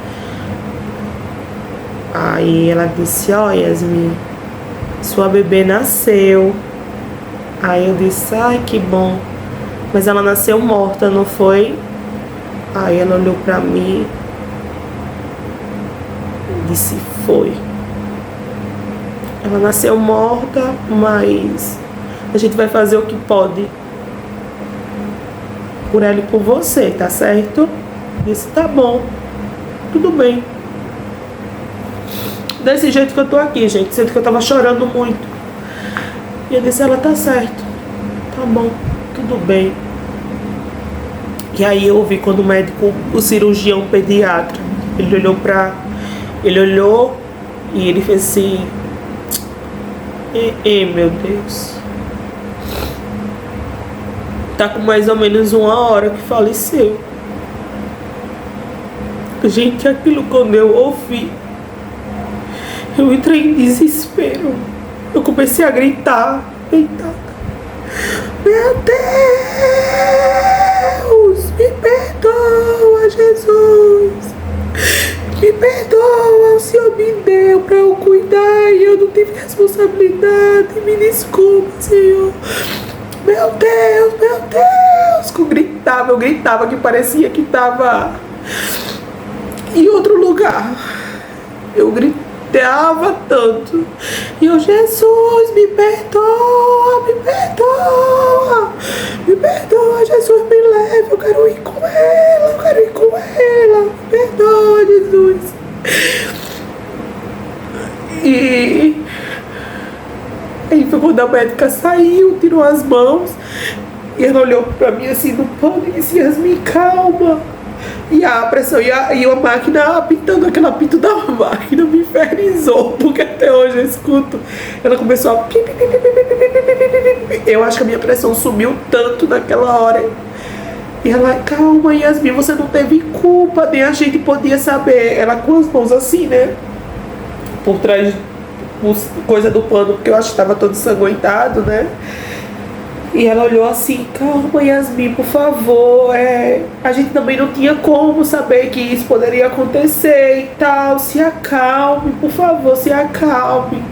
Aí ela disse: ó, Yasmin, sua bebê nasceu. Aí eu disse: ai, que bom. Mas ela nasceu morta, não foi? Aí ela olhou pra mim e disse: foi. Ela nasceu morta, mas a gente vai fazer o que pode por ela e por você, tá certo? Disse: tá bom, tudo bem. Desse jeito que eu tô aqui, gente, sendo que eu tava chorando muito. E eu disse: ela tá certo, tá bom, tudo bem. E aí eu ouvi quando o médico, o cirurgião pediatra, ele olhou e ele fez assim: meu Deus, tá com mais ou menos 1 hora que faleceu. Gente, aquilo quando eu ouvi, eu entrei em desespero. Eu comecei a gritar, deitada: meu Deus, me perdoa, Jesus. Me perdoa, o Senhor me deu pra eu cuidar e eu não tive responsabilidade. Me desculpa, Senhor. Meu Deus, meu Deus. Eu gritava que parecia que tava em outro lugar. Eu gritava tanto. E eu: Jesus, me perdoa, me perdoa. Me perdoa, Jesus, me leve. Eu quero ir com ela, eu quero ir com ela. Me perdoa, Jesus. E aí foi quando a médica saiu, tirou as mãos. E ela olhou pra mim assim no pano e disse: Yasmin, calma. E a pressão e a máquina apitando, aquele apito da máquina me infernizou, porque até hoje eu escuto. Ela começou a... Eu acho que a minha pressão subiu tanto naquela hora. E ela: calma, Yasmin, você não teve culpa, nem a gente podia saber. Ela com as mãos assim, né, por trás, coisa do pano, porque eu acho que estava todo ensanguentado, né. E ela olhou assim: calma, Yasmin, por favor, a gente também não tinha como saber que isso poderia acontecer e tal, se acalme, por favor, se acalme.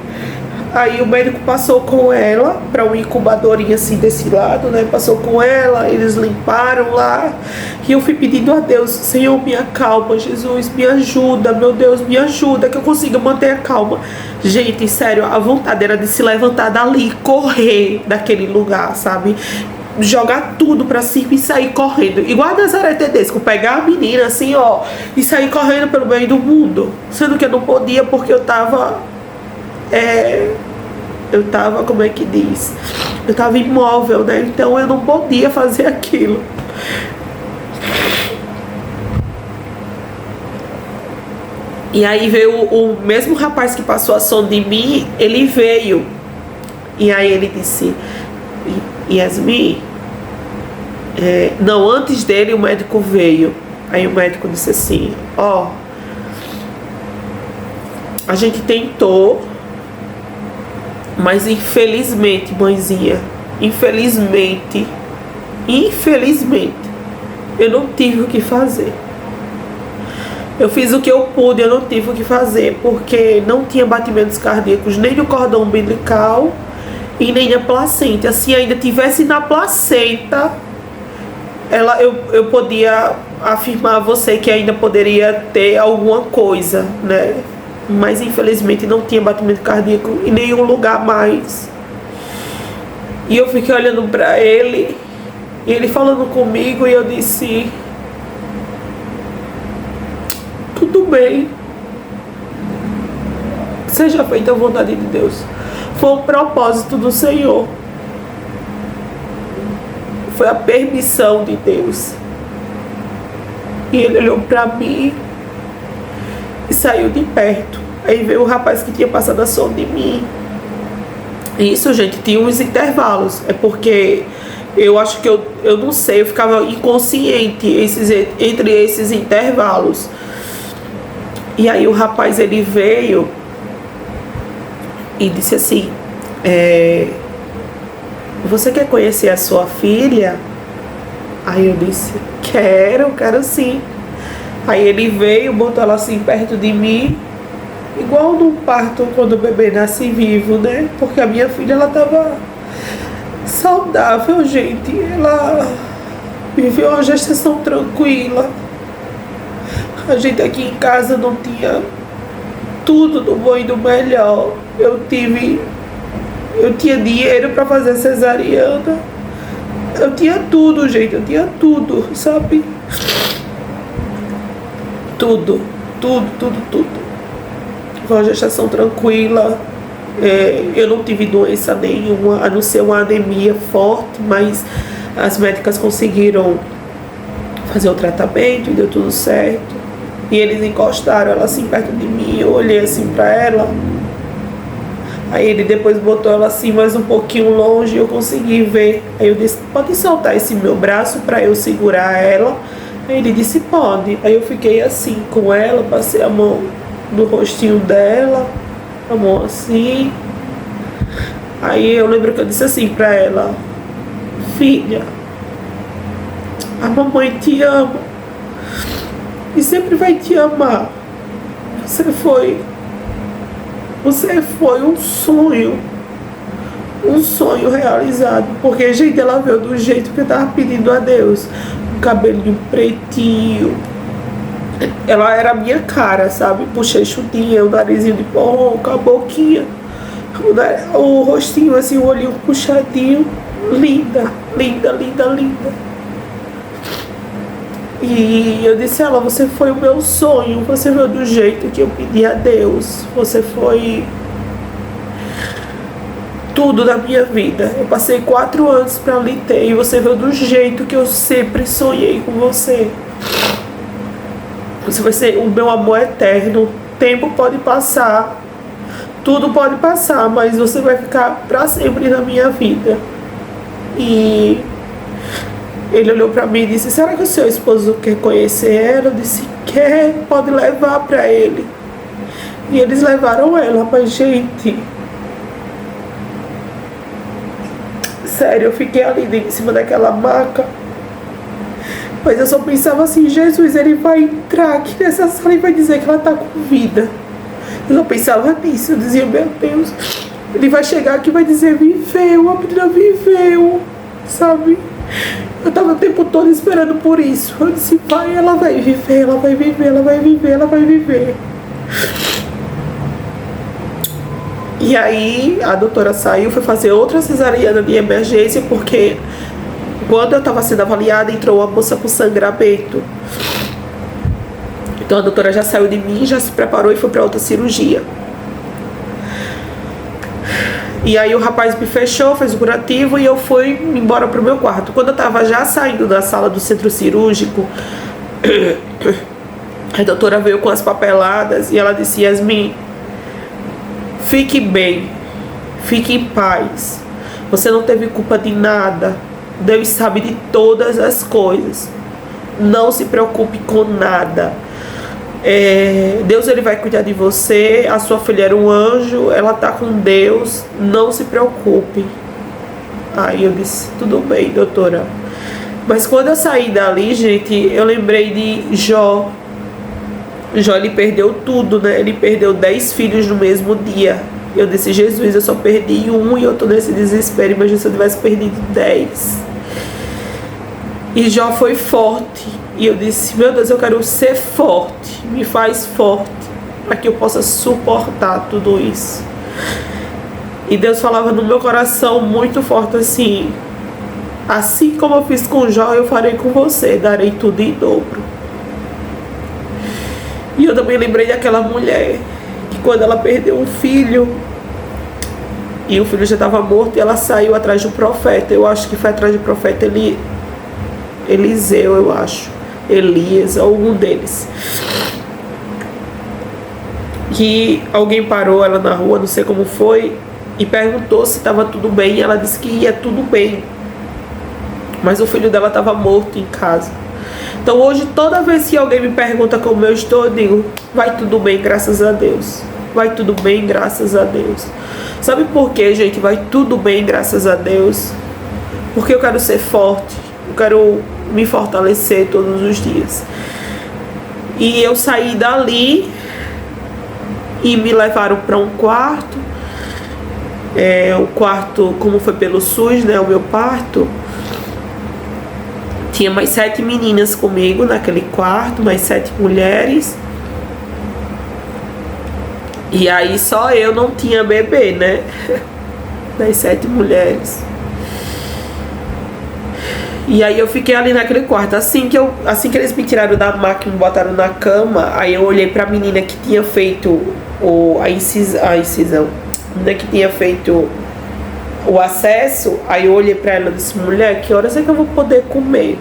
Aí o médico passou com ela para um incubadorinho assim desse lado, né, passou com ela, eles limparam lá. E eu fui pedindo a Deus: Senhor, me acalma, Jesus, me ajuda, meu Deus, me ajuda, que eu consiga manter a calma. Gente, sério, a vontade era de se levantar dali, correr daquele lugar, sabe? Jogar tudo pra cima e sair correndo. Igual a Nazaré Tedesco, pegar a menina assim, ó, e sair correndo pelo meio do mundo. Sendo que eu não podia porque eu tava... como é que diz? Eu tava imóvel, né? Então eu não podia fazer aquilo. E aí veio o mesmo rapaz que passou a sonda em mim, ele veio. E aí ele disse: Yasmin, não, antes dele o médico veio. Aí o médico disse assim: ó, a gente tentou, mas infelizmente, mãezinha, infelizmente, eu não tive o que fazer. Eu fiz o que eu pude, eu não tive o que fazer, porque não tinha batimentos cardíacos nem no cordão umbilical e nem na placenta. Se ainda tivesse na placenta, eu podia afirmar a você que ainda poderia ter alguma coisa, né? Mas infelizmente não tinha batimento cardíaco em nenhum lugar mais. E eu fiquei olhando pra ele, e ele falando comigo, e eu disse: tudo bem, seja feita a vontade de Deus. Foi um propósito do Senhor, foi a permissão de Deus. E ele olhou pra mim e saiu de perto. Aí veio o rapaz que tinha passado a sonda em mim. E isso, gente, tinha uns intervalos. É porque Eu acho que eu não sei, eu ficava inconsciente entre esses intervalos. E aí o rapaz, ele veio e disse assim, você quer conhecer a sua filha? Aí eu disse, quero sim. Aí ele veio, botou ela assim perto de mim, igual num parto quando o bebê nasce vivo, né? Porque a minha filha, ela tava saudável, gente. Ela viveu uma gestação tranquila. A gente aqui em casa não tinha tudo do bom e do melhor. Eu tinha dinheiro para fazer cesariana. Eu tinha tudo, gente. Eu tinha tudo, sabe? Tudo. Foi uma gestação tranquila. Eu não tive doença nenhuma, a não ser uma anemia forte, mas as médicas conseguiram fazer o tratamento e deu tudo certo. E eles encostaram ela assim perto de mim, eu olhei assim pra ela. Aí ele depois botou ela assim mais um pouquinho longe e eu consegui ver. Aí eu disse, pode soltar esse meu braço pra eu segurar ela? Aí ele disse, pode. Aí eu fiquei assim com ela, passei a mão no rostinho dela, a mão assim. Aí eu lembro que eu disse assim pra ela, filha, a mamãe te ama e sempre vai te amar. Você foi um sonho realizado. Porque, gente, ela veio do jeito que eu tava pedindo a Deus, um cabelinho pretinho. Ela era a minha cara, sabe? Bochechudinha, o narizinho de porronco, a boquinha, o rostinho assim, o olhinho puxadinho. Linda. E eu disse a ela, você foi o meu sonho, você veio do jeito que eu pedi a Deus, você foi tudo da minha vida. Eu passei 4 anos pra lhe ter e você veio do jeito que eu sempre sonhei com você. Você vai ser o meu amor eterno. O tempo pode passar, tudo pode passar, mas você vai ficar pra sempre na minha vida. E ele olhou pra mim e disse, será que o seu esposo quer conhecer ela? Eu disse, quer, pode levar pra ele. E eles levaram ela, mas gente, sério, eu fiquei ali em cima daquela maca, mas eu só pensava assim, Jesus, ele vai entrar aqui nessa sala e vai dizer que ela tá com vida. Eu só pensava nisso, eu dizia, meu Deus, ele vai chegar aqui e vai dizer, viveu, a menina viveu, sabe? Eu tava o tempo todo esperando por isso. Eu disse, pai, ela vai viver, ela vai viver, ela vai viver, ela vai viver. E aí a doutora saiu, foi fazer outra cesariana de emergência, porque quando eu tava sendo avaliada, entrou uma moça com sangramento. Então a doutora já saiu de mim, já se preparou e foi pra outra cirurgia. E aí o rapaz me fechou, fez o curativo e eu fui embora pro meu quarto. Quando eu tava já saindo da sala do centro cirúrgico, a doutora veio com as papeladas e ela disse, Yasmin, fique bem, fique em paz. Você não teve culpa de nada. Deus sabe de todas as coisas. Não se preocupe com nada. Deus, ele vai cuidar de você. A sua filha era um anjo, ela tá com Deus, não se preocupe. Aí eu disse, tudo bem, doutora. Mas quando eu saí dali, gente, eu lembrei de Jó. Jó, ele perdeu tudo, né? Ele perdeu 10 filhos no mesmo dia. Eu disse, Jesus, eu só perdi um e eu tô nesse desespero. Imagina se eu tivesse perdido 10. E Jó foi forte. E eu disse, meu Deus, eu quero ser forte. Me faz forte, para que eu possa suportar tudo isso. E Deus falava no meu coração muito forte assim, assim como eu fiz com Jó, eu farei com você, darei tudo em dobro. E eu também lembrei daquela mulher, que quando ela perdeu um filho, e o filho já estava morto, e ela saiu atrás do profeta. Eu acho que foi atrás do profeta Eliseu, eu acho. Elias, algum deles. Que alguém parou ela na rua, não sei como foi, e perguntou se estava tudo bem. E ela disse que ia tudo bem. mas o filho dela estava morto em casa. Então hoje, toda vez que alguém me pergunta como eu estou, eu digo, vai tudo bem, graças a Deus. Vai tudo bem, graças a Deus. Sabe por quê, gente? Vai tudo bem, graças a Deus. Porque eu quero ser forte, eu quero me fortalecer todos os dias. E eu saí dali e me levaram para um quarto. O quarto, como foi pelo SUS, né, o meu parto, tinha mais 7 meninas comigo naquele quarto, mais 7 mulheres. E aí só eu não tinha bebê, né? Das 7 mulheres. E aí eu fiquei ali naquele quarto. Assim que eles me tiraram da maca e me botaram na cama, aí eu olhei pra menina que tinha feito a incisão. A menina que tinha feito o acesso. Aí eu olhei pra ela e disse, mulher, que horas é que eu vou poder comer?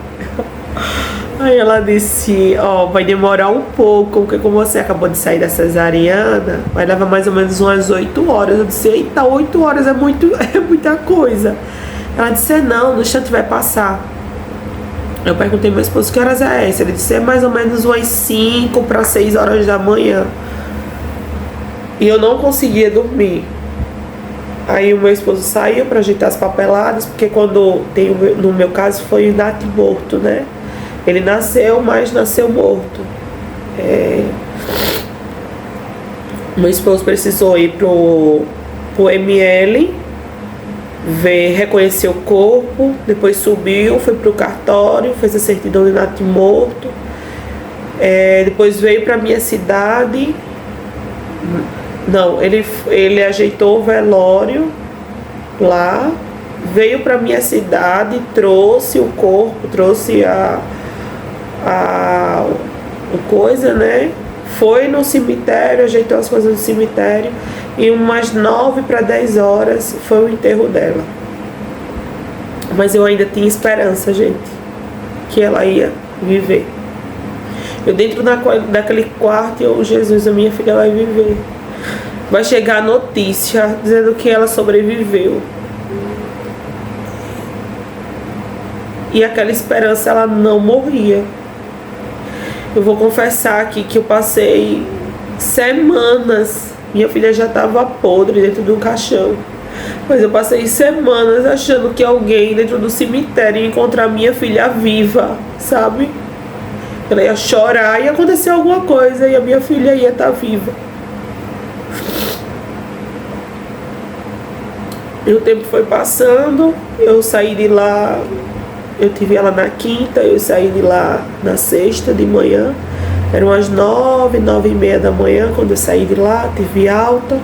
Aí ela disse, vai demorar um pouco, porque como você acabou de sair da cesariana, vai levar mais ou menos umas 8 horas. Eu disse, eita, 8 horas é muita coisa. Ela disse, não, no instante vai passar. Eu perguntei ao meu esposo, que horas é essa? Ele disse, é mais ou menos umas 5 para 6 horas da manhã. E eu não conseguia dormir. Aí o meu esposo saiu para ajeitar as papeladas, porque quando tem, no meu caso, foi o natimorto, né? Ele nasceu, mas nasceu morto. Meu esposo precisou ir pro ML, reconhecer o corpo, depois subiu, foi pro cartório, fez a certidão de natimorto. Depois veio pra minha cidade. Não, ele ajeitou o velório lá, veio pra minha cidade, trouxe o corpo, trouxe o coisa, né? Foi no cemitério, ajeitou as coisas do cemitério, e umas 9 para 10 horas foi o enterro dela. Mas eu ainda tinha esperança, gente, que ela ia viver. Eu dentro daquele quarto, Jesus, a minha filha vai viver. Vai chegar a notícia dizendo que ela sobreviveu. E aquela esperança, ela não morria. Eu vou confessar aqui que eu passei semanas, minha filha já estava podre dentro do caixão, mas eu passei semanas achando que alguém dentro do cemitério ia encontrar minha filha viva, sabe? Ela ia chorar e acontecer alguma coisa e a minha filha ia estar viva. E o tempo foi passando, eu saí de lá. Eu tive ela na quinta, eu saí de lá na sexta de manhã. Eram as 9, 9h30 da manhã quando eu saí de lá, tive alta.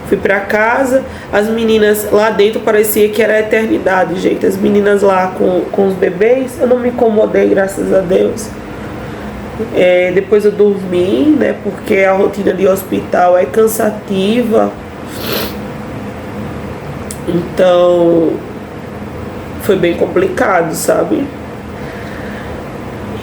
Fui pra casa, as meninas lá dentro parecia que era a eternidade, gente. As meninas lá com os bebês, eu não me incomodei, graças a Deus. Depois eu dormi, né, porque a rotina de hospital é cansativa. Então foi bem complicado, sabe?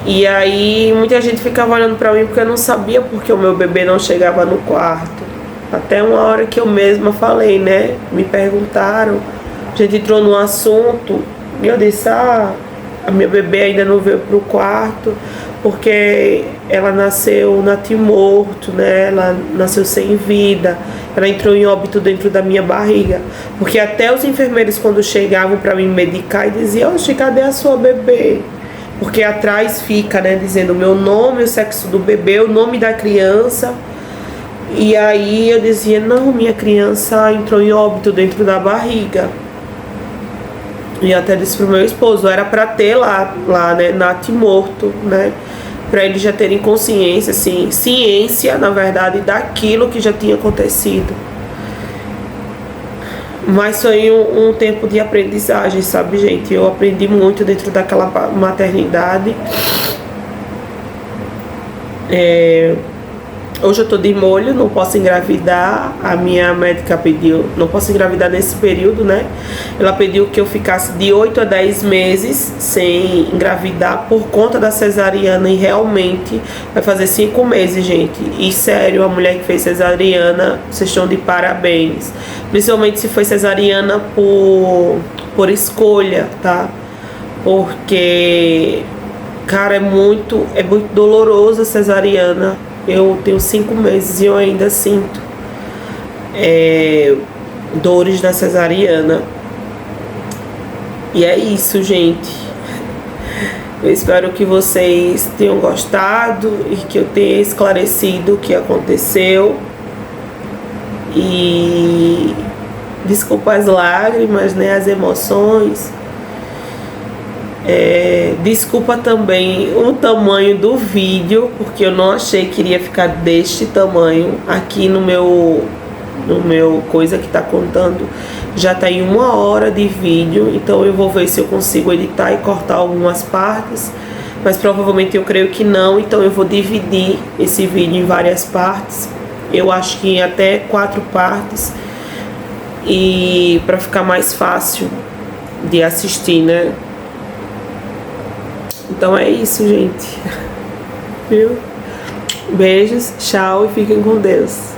E aí muita gente ficava olhando pra mim porque eu não sabia porque o meu bebê não chegava no quarto. Até uma hora que eu mesma falei, né? Me perguntaram, a gente entrou num assunto e eu disse, a minha bebê ainda não veio pro quarto porque ela nasceu natimorto, né? Ela nasceu sem vida. Ela entrou em óbito dentro da minha barriga. Porque até os enfermeiros, quando chegavam para me medicar, e diziam, oxe, cadê a sua bebê? Porque atrás fica, né, dizendo o meu nome, o sexo do bebê, o nome da criança. E aí eu dizia, não, minha criança entrou em óbito dentro da barriga. E até disse pro meu esposo, era para ter lá, né, natimorto, né? Para eles já terem consciência, assim, ciência, na verdade, daquilo que já tinha acontecido. Mas foi um tempo de aprendizagem, sabe, gente? Eu aprendi muito dentro daquela maternidade. Hoje eu tô de molho, não posso engravidar. A minha médica pediu, não posso engravidar nesse período, né? Ela pediu que eu ficasse de 8 a 10 meses sem engravidar por conta da cesariana. E realmente vai fazer 5 meses, gente. E sério, a mulher que fez cesariana, vocês estão de parabéns. Principalmente se foi cesariana por escolha, tá? porque, cara, é muito doloroso a cesariana. Eu tenho 5 meses e eu ainda sinto dores da cesariana. E é isso, gente. Eu espero que vocês tenham gostado e que eu tenha esclarecido o que aconteceu. E desculpa as lágrimas, né, as emoções. Desculpa também o tamanho do vídeo, porque eu não achei que iria ficar deste tamanho. Aqui no meu coisa que tá contando, já tá em 1 hora de vídeo, então eu vou ver se eu consigo editar e cortar algumas partes, mas provavelmente eu creio que não, então eu vou dividir esse vídeo em várias partes. Eu acho que em até 4 partes, e para ficar mais fácil de assistir, né? Então é isso, gente. Viu? Beijos, tchau e fiquem com Deus.